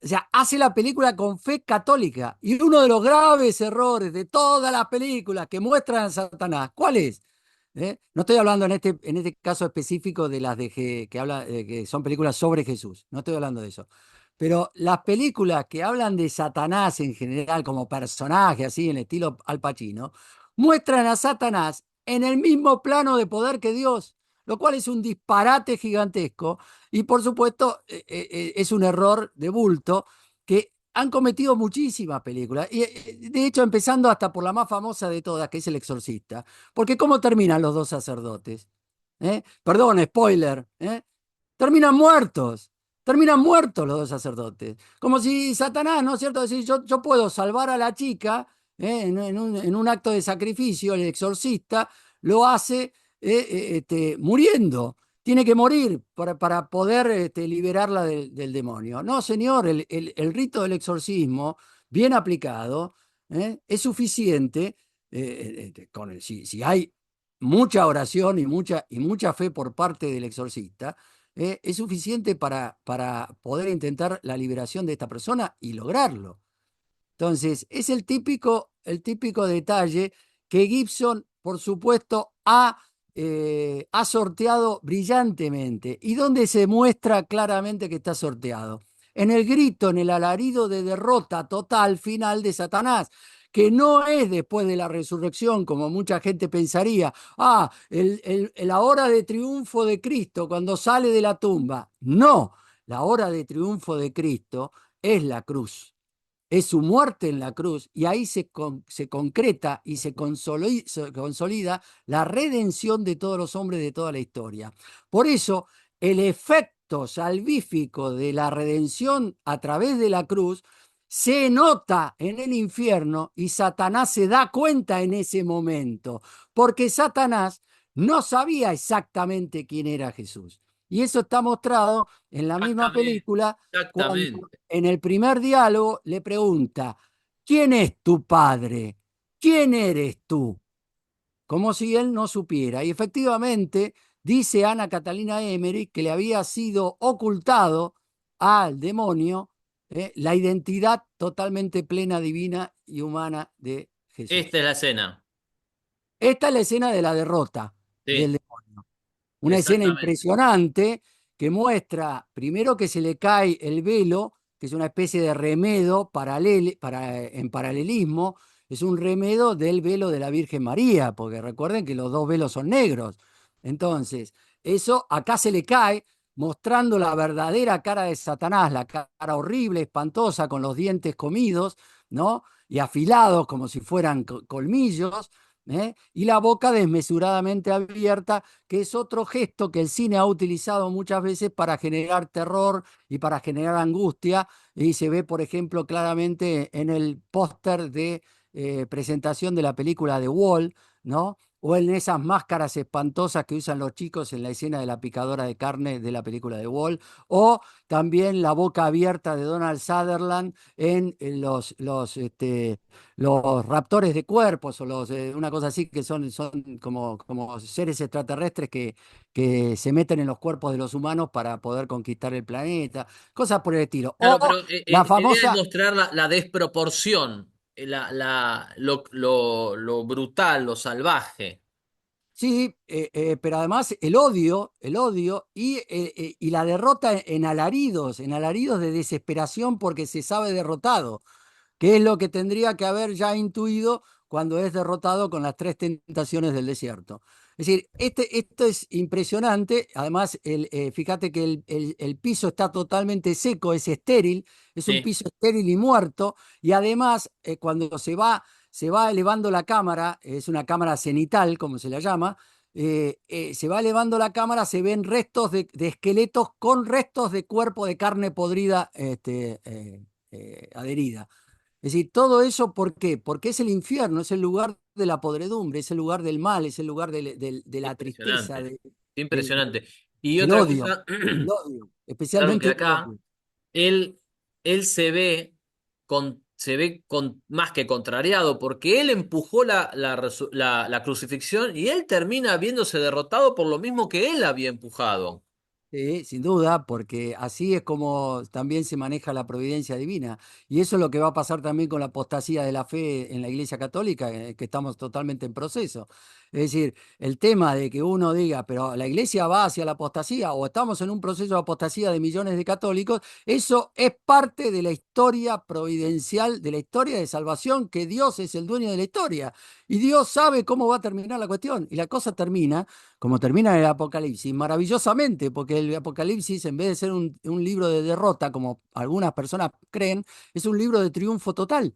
O sea, hace la película con fe católica. Y uno de los graves errores de todas las películas que muestran a Satanás, ¿cuál es? No estoy hablando en este caso específico de las que son películas sobre Jesús, no estoy hablando de eso. Pero las películas que hablan de Satanás en general como personaje, así en estilo Al Pacino, muestran a Satanás en el mismo plano de poder que Dios, lo cual es un disparate gigantesco y por supuesto es un error de bulto que han cometido muchísimas películas, y de hecho empezando hasta por la más famosa de todas, que es El Exorcista, porque ¿cómo terminan los dos sacerdotes? Perdón, spoiler, terminan muertos los dos sacerdotes, como si Satanás, ¿no es cierto? Decir, yo puedo salvar a la chica en un acto de sacrificio, el exorcista lo hace muriendo. Tiene que morir para poder liberarla del demonio. No, señor, el rito del exorcismo, bien aplicado, es suficiente. Si hay mucha oración y mucha fe por parte del exorcista, es suficiente para poder intentar la liberación de esta persona y lograrlo. Entonces, es el típico detalle que Gibson, por supuesto, ha sorteado brillantemente. ¿Y dónde se muestra claramente que está sorteado? En el grito, en el alarido de derrota total final de Satanás, que no es después de la resurrección, como mucha gente pensaría, la hora de triunfo de Cristo cuando sale de la tumba. No, la hora de triunfo de Cristo es la cruz, es su muerte en la cruz, y ahí se concreta y se consolida la redención de todos los hombres de toda la historia. Por eso, el efecto salvífico de la redención a través de la cruz se nota en el infierno y Satanás se da cuenta en ese momento, porque Satanás no sabía exactamente quién era Jesús. Y eso está mostrado en la misma Exactamente, película cuando exactamente. en el primer diálogo le pregunta: ¿quién es tu padre? ¿Quién eres tú? Como si él no supiera. Y efectivamente dice Ana Catalina Emery que le había sido ocultado al demonio la identidad totalmente plena, divina y humana de Esta Jesús. es la escena. Esta es la escena de la derrota del Sí, demonio. Una escena exactamente. impresionante que muestra primero que se le cae el velo, que es una especie de remedo en paralelismo, es un remedo del velo de la Virgen María, porque recuerden que los dos velos son negros. Entonces, eso acá se le cae, mostrando la verdadera cara de Satanás, la cara horrible, espantosa, con los dientes comidos, ¿no? Y afilados como si fueran colmillos, y la boca desmesuradamente abierta, que es otro gesto que el cine ha utilizado muchas veces para generar terror y para generar angustia, y se ve, por ejemplo, claramente en el póster de presentación de la película The Wall, ¿no? O en esas máscaras espantosas que usan los chicos en la escena de la picadora de carne de la película The Wall, o también la boca abierta de Donald Sutherland en los raptores de cuerpos, o una cosa así, que son como seres extraterrestres que se meten en los cuerpos de los humanos para poder conquistar el planeta, cosas por el estilo. Claro, O pero la la idea es famosa, mostrar la desproporción, lo brutal, lo salvaje. sí, pero además el odio y la derrota en alaridos de desesperación porque se sabe derrotado, que es lo que tendría que haber ya intuido cuando es derrotado con las tres tentaciones del desierto. Es decir, esto es impresionante. Además, fíjate que el piso está totalmente seco, es estéril, es un Sí. piso estéril y muerto. Y además, cuando se va elevando la cámara, es una cámara cenital, como se la llama, se va elevando la cámara, se ven restos de esqueletos con restos de cuerpo de carne podrida adherida. Es decir, todo eso, ¿por qué? Porque es el infierno, es el lugar de la podredumbre, es el lugar del mal, es el lugar de la tristeza, Impresionante, del, impresionante. Y del otra odio, cosa, claro que especialmente el acá odio. él, él se ve más que contrariado, porque él empujó la crucifixión y él termina viéndose derrotado por lo mismo que él había empujado. Sí, sin duda, porque así es como también se maneja la providencia divina. Y eso es lo que va a pasar también con la apostasía de la fe en la Iglesia Católica, que estamos totalmente en proceso. Es decir, el tema de que uno diga, pero la iglesia va hacia la apostasía o estamos en un proceso de apostasía de millones de católicos, eso es parte de la historia providencial, de la historia de salvación, que Dios es el dueño de la historia. Y Dios sabe cómo va a terminar la cuestión. Y la cosa termina, como termina en el Apocalipsis, maravillosamente, porque el Apocalipsis, en vez de ser un libro de derrota, como algunas personas creen, es un libro de triunfo total.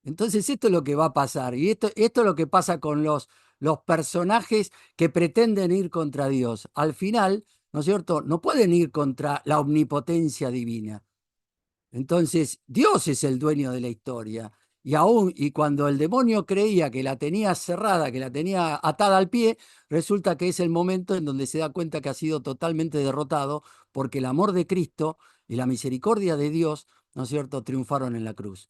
Entonces esto es lo que va a pasar. Y esto es lo que pasa con los personajes que pretenden ir contra Dios. Al final, ¿no es cierto? No pueden ir contra la omnipotencia divina. Entonces, Dios es el dueño de la historia. Y cuando el demonio creía que la tenía cerrada, que la tenía atada al pie, resulta que es el momento en donde se da cuenta que ha sido totalmente derrotado, porque el amor de Cristo y la misericordia de Dios, ¿no es cierto?, triunfaron en la cruz.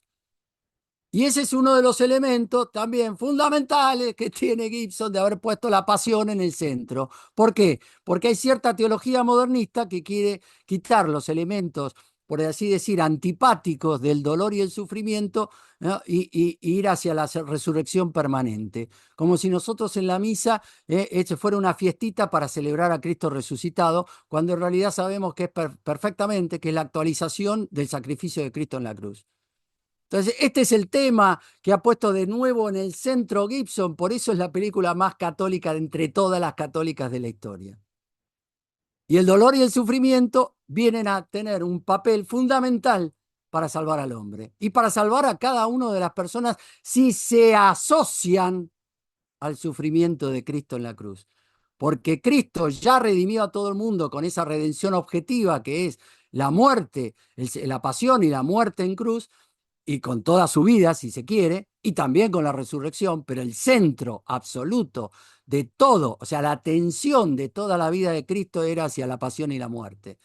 Y ese es uno de los elementos también fundamentales que tiene Gibson, de haber puesto la pasión en el centro. ¿Por qué? Porque hay cierta teología modernista que quiere quitar los elementos, por así decir, antipáticos del dolor y el sufrimiento, ¿no? Y ir hacia la resurrección permanente. Como si nosotros en la misa fuera una fiestita para celebrar a Cristo resucitado, cuando en realidad sabemos que es perfectamente que es la actualización del sacrificio de Cristo en la cruz. Entonces, este es el tema que ha puesto de nuevo en el centro Gibson, por eso es la película más católica de entre todas las católicas de la historia. Y el dolor y el sufrimiento vienen a tener un papel fundamental para salvar al hombre y para salvar a cada una de las personas si se asocian al sufrimiento de Cristo en la cruz. Porque Cristo ya redimió a todo el mundo con esa redención objetiva que es la muerte, la pasión y la muerte en cruz, y con toda su vida, si se quiere, y también con la resurrección, pero el centro absoluto de todo, o sea, la atención de toda la vida de Cristo era hacia la pasión y la muerte.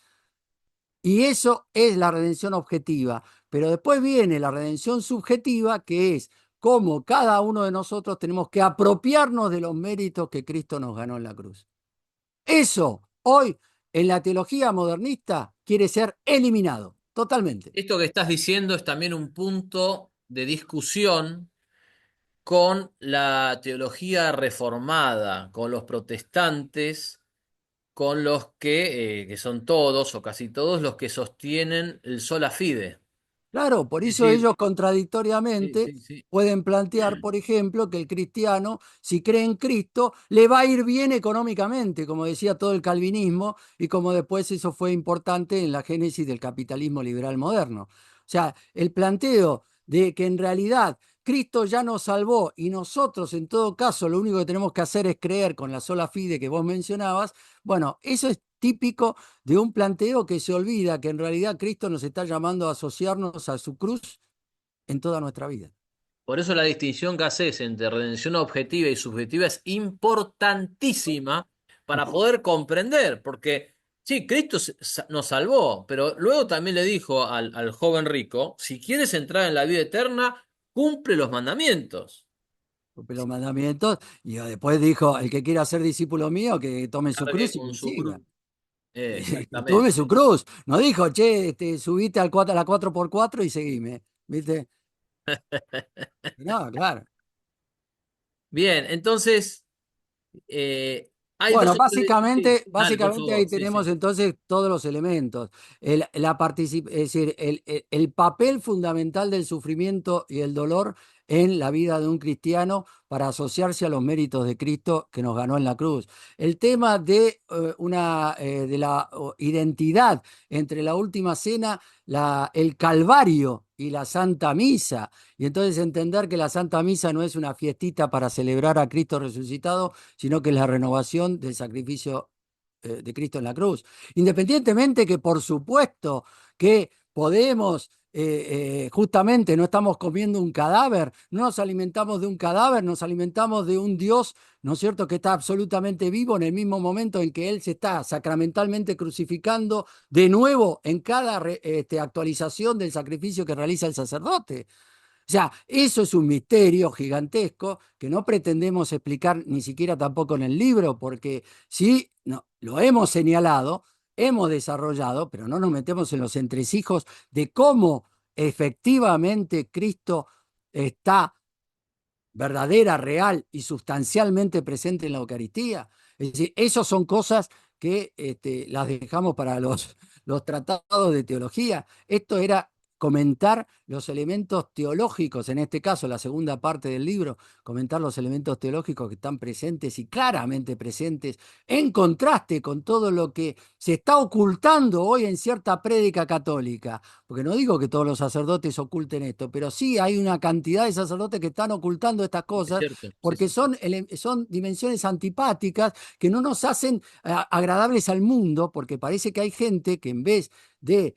Y eso es la redención objetiva, pero después viene la redención subjetiva, que es cómo cada uno de nosotros tenemos que apropiarnos de los méritos que Cristo nos ganó en la cruz. Eso, hoy, en la teología modernista, quiere ser eliminado totalmente. Esto que estás diciendo es también un punto de discusión con la teología reformada, con los protestantes, con los que son todos o casi todos los que sostienen el sola fide. Claro, por Es eso decir, ellos sí, contradictoriamente sí, sí. pueden plantear, por ejemplo, que el cristiano, si cree en Cristo, le va a ir bien económicamente, como decía todo el calvinismo, y como después eso fue importante en la génesis del capitalismo liberal moderno. O sea, el planteo de que en realidad Cristo ya nos salvó y nosotros, en todo caso, lo único que tenemos que hacer es creer con la sola fide que vos mencionabas, bueno, eso es típico de un planteo que se olvida que en realidad Cristo nos está llamando a asociarnos a su cruz en toda nuestra vida. Por eso la distinción que haces entre redención objetiva y subjetiva es importantísima para poder comprender, porque sí, Cristo nos salvó, pero luego también le dijo al joven rico, si quieres entrar en la vida eterna, cumple los mandamientos. Cumple los mandamientos y después dijo, el que quiera ser discípulo mío, que tome su Cargue cruz y con me su siga. cruz. Que tome su Exactamente. cruz. No dijo, che, subite a la 4x4 y seguime. ¿Viste? No, claro. Bien, entonces hay dos Bueno, o tres... Sí, dale, por básicamente favor, ahí sí, tenemos sí. entonces todos los elementos. Es decir, el papel fundamental del sufrimiento y el dolor en la vida de un cristiano para asociarse a los méritos de Cristo que nos ganó en la cruz. El tema de la identidad entre la última cena, el Calvario y la Santa Misa. Y entonces entender que la Santa Misa no es una fiestita para celebrar a Cristo resucitado, sino que es la renovación del sacrificio de Cristo en la cruz. Independientemente que, por supuesto, que podemos, justamente no estamos comiendo un cadáver, no nos alimentamos de un cadáver, nos alimentamos de un Dios, ¿no es cierto?, que está absolutamente vivo en el mismo momento en que Él se está sacramentalmente crucificando de nuevo en cada actualización del sacrificio que realiza el sacerdote. O sea, eso es un misterio gigantesco que no pretendemos explicar ni siquiera tampoco en el libro, porque sí, no, lo hemos señalado, hemos desarrollado, pero no nos metemos en los entresijos de cómo efectivamente Cristo está verdadera, real y sustancialmente presente en la Eucaristía. Es decir, esas son cosas que las dejamos para los tratados de teología. Esto era comentar los elementos teológicos, en este caso la segunda parte del libro, comentar los elementos teológicos que están presentes y claramente presentes, en contraste con todo lo que se está ocultando hoy en cierta prédica católica. Porque no digo que todos los sacerdotes oculten esto, pero sí hay una cantidad de sacerdotes que están ocultando estas Es cosas cierto, sí, porque sí, sí. son dimensiones antipáticas que no nos hacen agradables al mundo, porque parece que hay gente que en vez de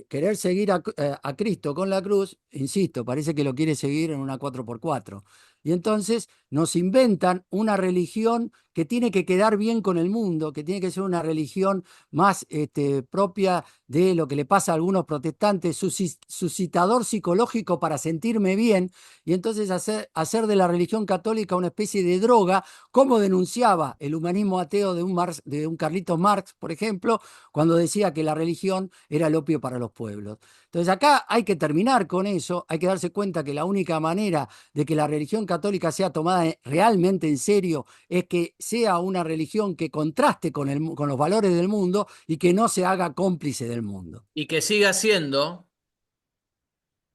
querer seguir a Cristo con la cruz, insisto, parece que lo quiere seguir en una 4x4. Y entonces nos inventan una religión que tiene que quedar bien con el mundo, que tiene que ser una religión más propia de lo que le pasa a algunos protestantes, suscitador psicológico para sentirme bien, y entonces hacer de la religión católica una especie de droga, como denunciaba el humanismo ateo de un Carlitos Marx, por ejemplo, cuando decía que la religión era el opio para los pueblos. Entonces acá hay que terminar con eso, hay que darse cuenta que la única manera de que la religión católica sea tomada realmente en serio es que sea una religión que contraste con los valores del mundo y que no se haga cómplice del mundo. Y que siga siendo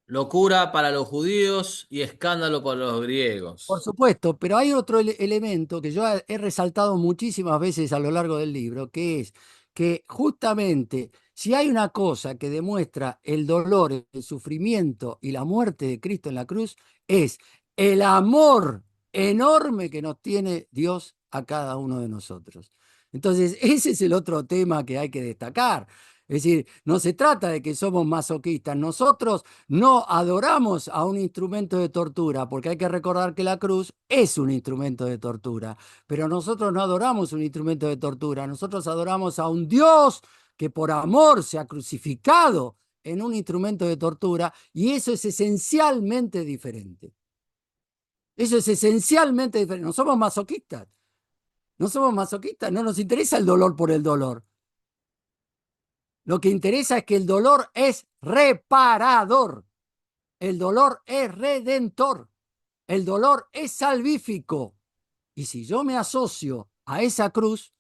locura para los judíos y escándalo para los Por griegos. supuesto, pero hay otro elemento que yo he resaltado muchísimas veces a lo largo del libro, que es que justamente si hay una cosa que demuestra el dolor, el sufrimiento y la muerte de Cristo en la cruz, es el amor enorme que nos tiene Dios a cada uno de nosotros. Entonces, ese es el otro tema que hay que destacar. Es decir, no se trata de que somos masoquistas. Nosotros no adoramos a un instrumento de tortura, porque hay que recordar que la cruz es un instrumento de tortura, pero nosotros no adoramos un instrumento de tortura, nosotros adoramos a un Dios que por amor se ha crucificado en un instrumento de tortura, y eso es esencialmente diferente. Eso es esencialmente diferente. No somos masoquistas, no somos masoquistas, no nos interesa el dolor por el dolor. Lo que interesa es que el dolor es reparador. El dolor es redentor. El dolor es salvífico. Y si yo me asocio a esa cruz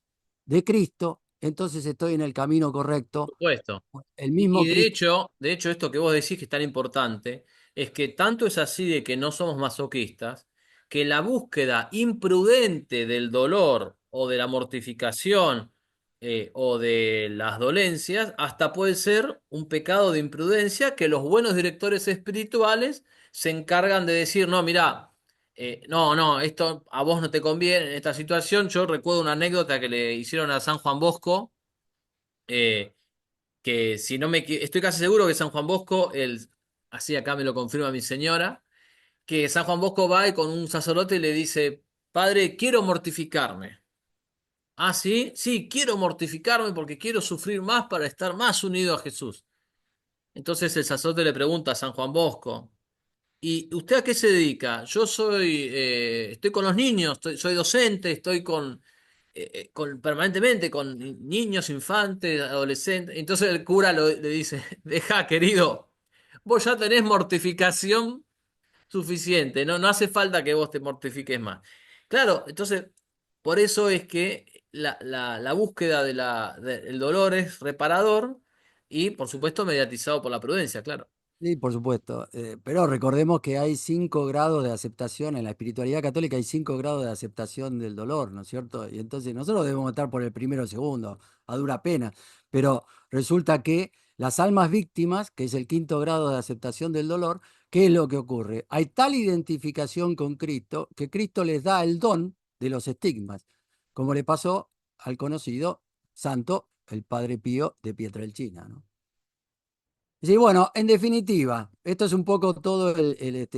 de Cristo, entonces estoy en el camino correcto. Por supuesto. El Y mismo Cristo. de hecho, esto que vos decís que es tan importante, es que tanto es así de que no somos masoquistas, que la búsqueda imprudente del dolor o de la mortificación o de las dolencias, hasta puede ser un pecado de imprudencia que los buenos directores espirituales se encargan de decir, no, mirá, no, no, esto a vos no te conviene en esta situación. Yo recuerdo una anécdota que le hicieron a San Juan Bosco. eh, que si no estoy casi seguro que San Juan Bosco, así acá me lo confirma mi señora, que San Juan Bosco va y con un sacerdote le dice, padre, quiero mortificarme. Ah, sí, sí, quiero mortificarme porque quiero sufrir más para estar más unido a Jesús. Entonces el sacerdote le pregunta a San Juan Bosco, ¿y usted a qué se dedica? Yo estoy con los niños, soy docente, estoy permanentemente con niños, infantes, adolescentes. Entonces el cura le dice, deja, querido, vos ya tenés mortificación suficiente, no, no hace falta que vos te mortifiques más. Claro, entonces, por eso es que la búsqueda del dolor es reparador y, por supuesto, mediatizado por la prudencia, claro. Sí, por supuesto. Pero recordemos que hay 5 grados de aceptación, en la espiritualidad católica hay 5 grados de aceptación del dolor, ¿no es cierto? Y entonces nosotros debemos estar por el primero o segundo, a dura pena. Pero resulta que las almas víctimas, que es el 5.º grado de aceptación del dolor, ¿qué es lo que ocurre? Hay tal identificación con Cristo que Cristo les da el don de los estigmas, como le pasó al conocido santo, el Padre Pío de Pietrelcina, ¿no? Sí, bueno, en definitiva, esto es un poco todo el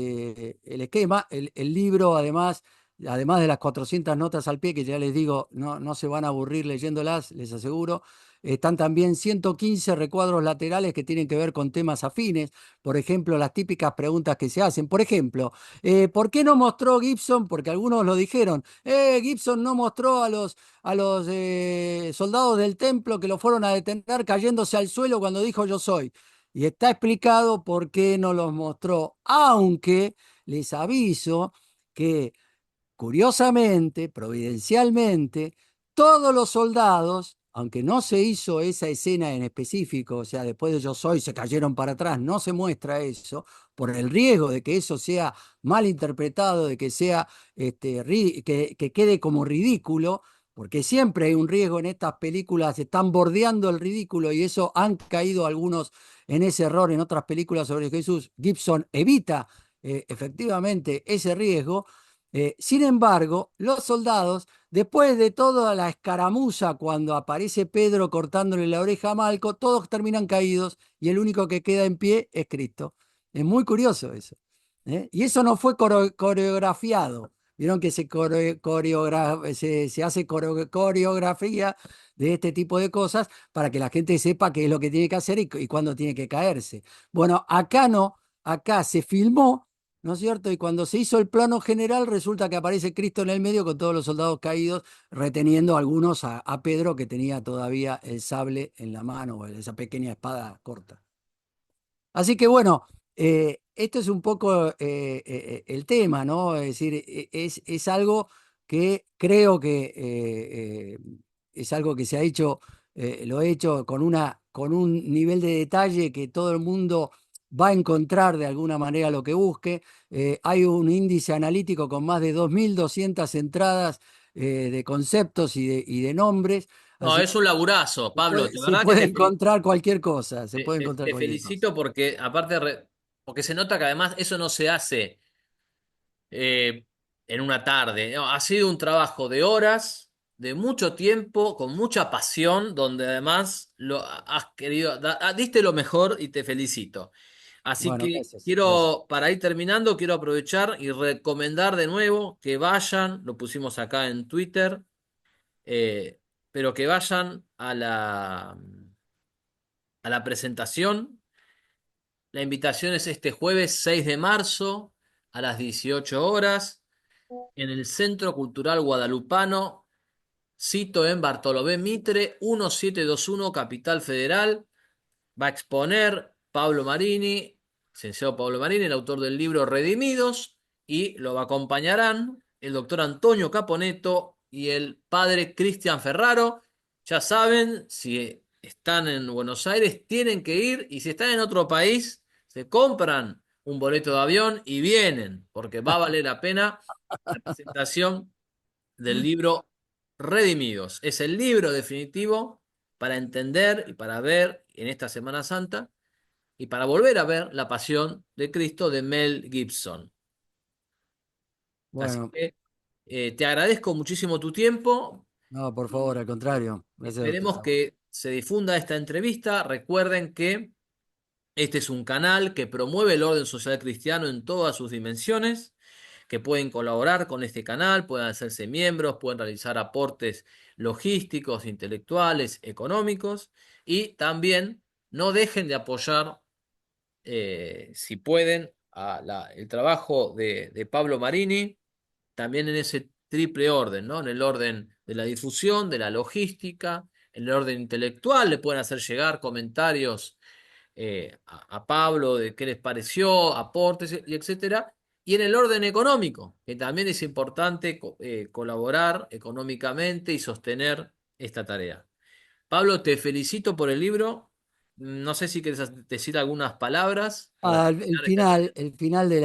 esquema. El libro, además de las 400 notas al pie, que ya les digo, no se van a aburrir leyéndolas, les aseguro. Están también 115 recuadros laterales que tienen que ver con temas afines. Por ejemplo, las típicas preguntas que se hacen. Por ejemplo, ¿por qué no mostró Gibson? Porque algunos lo dijeron. Gibson no mostró a los soldados del templo que lo fueron a detener cayéndose al suelo cuando dijo yo soy. Y está explicado por qué no los mostró, aunque les aviso que curiosamente, providencialmente, todos los soldados, aunque no se hizo esa escena en específico, o sea, después de Yo Soy se cayeron para atrás, no se muestra eso, por el riesgo de que eso sea mal interpretado, de que sea que quede como ridículo, porque siempre hay un riesgo en estas películas, están bordeando el ridículo y eso han caído algunos en ese error en otras películas sobre Jesús. Gibson evita efectivamente ese riesgo. Sin embargo, los soldados, después de toda la escaramuza, cuando aparece Pedro cortándole la oreja a Malco, todos terminan caídos y el único que queda en pie es Cristo. Es muy curioso eso. Y eso no fue coreografiado. Vieron que se hace coreografía de este tipo de cosas para que la gente sepa qué es lo que tiene que hacer y cuándo tiene que caerse. Bueno, acá no, acá se filmó, ¿no es cierto? Y cuando se hizo el plano general, resulta que aparece Cristo en el medio con todos los soldados caídos, reteniendo algunos a Pedro, que tenía todavía el sable en la mano, o esa pequeña espada corta. Así que bueno, esto es un poco el tema, ¿no? Es decir, es algo que creo que es algo que se ha hecho, lo he hecho con un nivel de detalle que todo el mundo va a encontrar de alguna manera lo que busque. Hay un índice analítico con más de 2.200 entradas de conceptos y de nombres, No, así que es un laburazo, Pablo. De se verdad que puede encontrar cualquier cosa, se puede encontrar te cualquier cosa. felicito porque, aparte, porque se nota que además eso no se hace eh, en una tarde. No, ha sido un trabajo de horas, de mucho tiempo, con mucha pasión, donde además has querido, diste lo mejor y te felicito. Así Bueno, que gracias, gracias. quiero, para ir terminando, quiero aprovechar y recomendar de nuevo que vayan, lo pusimos acá en Twitter, pero que vayan a la presentación. La invitación es este jueves 6 de marzo a las 18 horas en el Centro Cultural Guadalupano, cito en Bartolomé Mitre, 1721, Capital Federal. Va a exponer Pablo Marini, licenciado Pablo Marini, el autor del libro Redimidos, y lo acompañarán el doctor Antonio Caponeto y el padre Cristian Ferraro. Ya saben, si están en Buenos Aires, tienen que ir, y si están en otro país, se compran un boleto de avión y vienen, porque va a valer la pena la presentación del libro Redimidos. Es el libro definitivo para entender y para ver en esta Semana Santa y para volver a ver La Pasión de Cristo de Mel Gibson. Así Bueno, que te agradezco muchísimo tu tiempo no, por favor, al y contrario. Gracias a esperemos ustedes. que se difunda esta entrevista. Recuerden que este es un canal que promueve el orden social cristiano en todas sus dimensiones, que pueden colaborar con este canal, pueden hacerse miembros, pueden realizar aportes logísticos, intelectuales, económicos, y también no dejen de apoyar, si pueden, el trabajo de Pablo Marini, también en ese triple orden, ¿no? En el orden de la difusión, de la logística, en el orden intelectual, le pueden hacer llegar comentarios a Pablo de qué les pareció, aportes y etcétera. Y en el orden económico, que también es importante colaborar económicamente y sostener esta tarea. Pablo, te felicito por el libro. No sé si quieres decir algunas palabras para terminar esta entrevista. El final de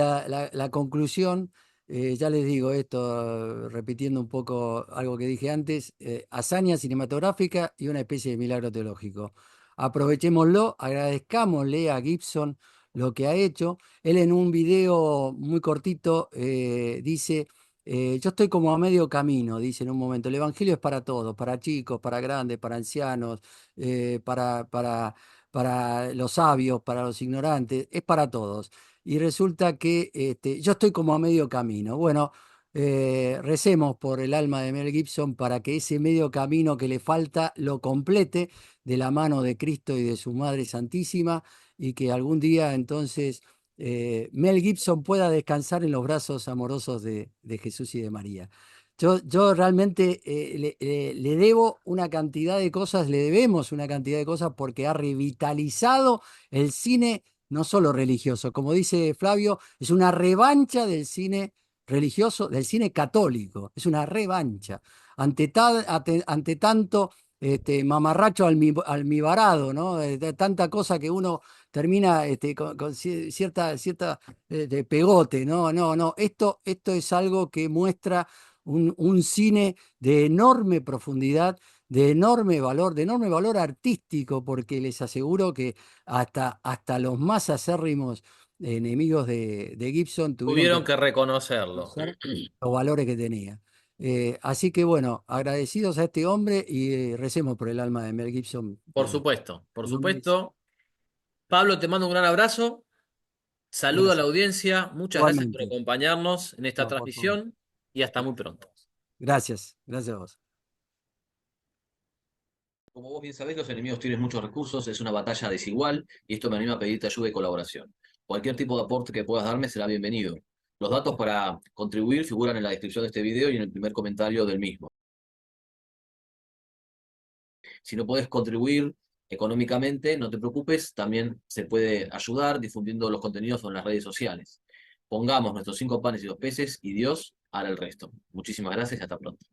la conclusión, ya les digo esto, repitiendo un poco algo que dije antes, hazaña cinematográfica y una especie de milagro teológico. Aprovechémoslo, agradezcámosle a Gibson lo que ha hecho. Él en un video muy cortito dice, yo estoy como a medio camino, dice en un momento, el Evangelio es para todos, para chicos, para grandes, para ancianos, para los sabios, para los ignorantes, es para todos. Y resulta que yo estoy como a medio camino. Bueno, recemos por el alma de Mel Gibson para que ese medio camino que le falta lo complete de la mano de Cristo y de su Madre Santísima y que algún día entonces Mel Gibson pueda descansar en los brazos amorosos de Jesús y de María. Yo realmente le debo una cantidad de cosas, le debemos una cantidad de cosas porque ha revitalizado el cine, no solo religioso, como dice Flavio, es una revancha del cine religioso del cine católico. Es una revancha. Ante tanto mamarracho almibarado, ¿no? De tanta cosa que uno termina con cierta de pegote. No, no, no. Esto es algo que muestra un cine de enorme profundidad, de enorme valor artístico, porque les aseguro que hasta los más acérrimos enemigos de Gibson tuvieron que Tuvieron que reconocerlo. reconocer los valores que tenía. Así que bueno, agradecidos a este hombre y recemos por el alma de Mel Gibson. Por supuesto, por En nombre de- supuesto. Pablo, te mando un gran abrazo. Saludo a la Gracias. audiencia. Muchas gracias por Igualmente. acompañarnos en esta No, por favor. transmisión y hasta muy pronto. Gracias. Gracias a vos. Como vos bien sabés, los enemigos tienen muchos recursos, es una batalla desigual y esto me anima a pedirte ayuda y colaboración. Cualquier tipo de aporte que puedas darme será bienvenido. Los datos para contribuir figuran en la descripción de este video y en el primer comentario del mismo. Si no puedes contribuir económicamente, no te preocupes, también se puede ayudar difundiendo los contenidos en las redes sociales. Pongamos nuestros 5 panes y 2 peces y Dios hará el resto. Muchísimas gracias y hasta pronto.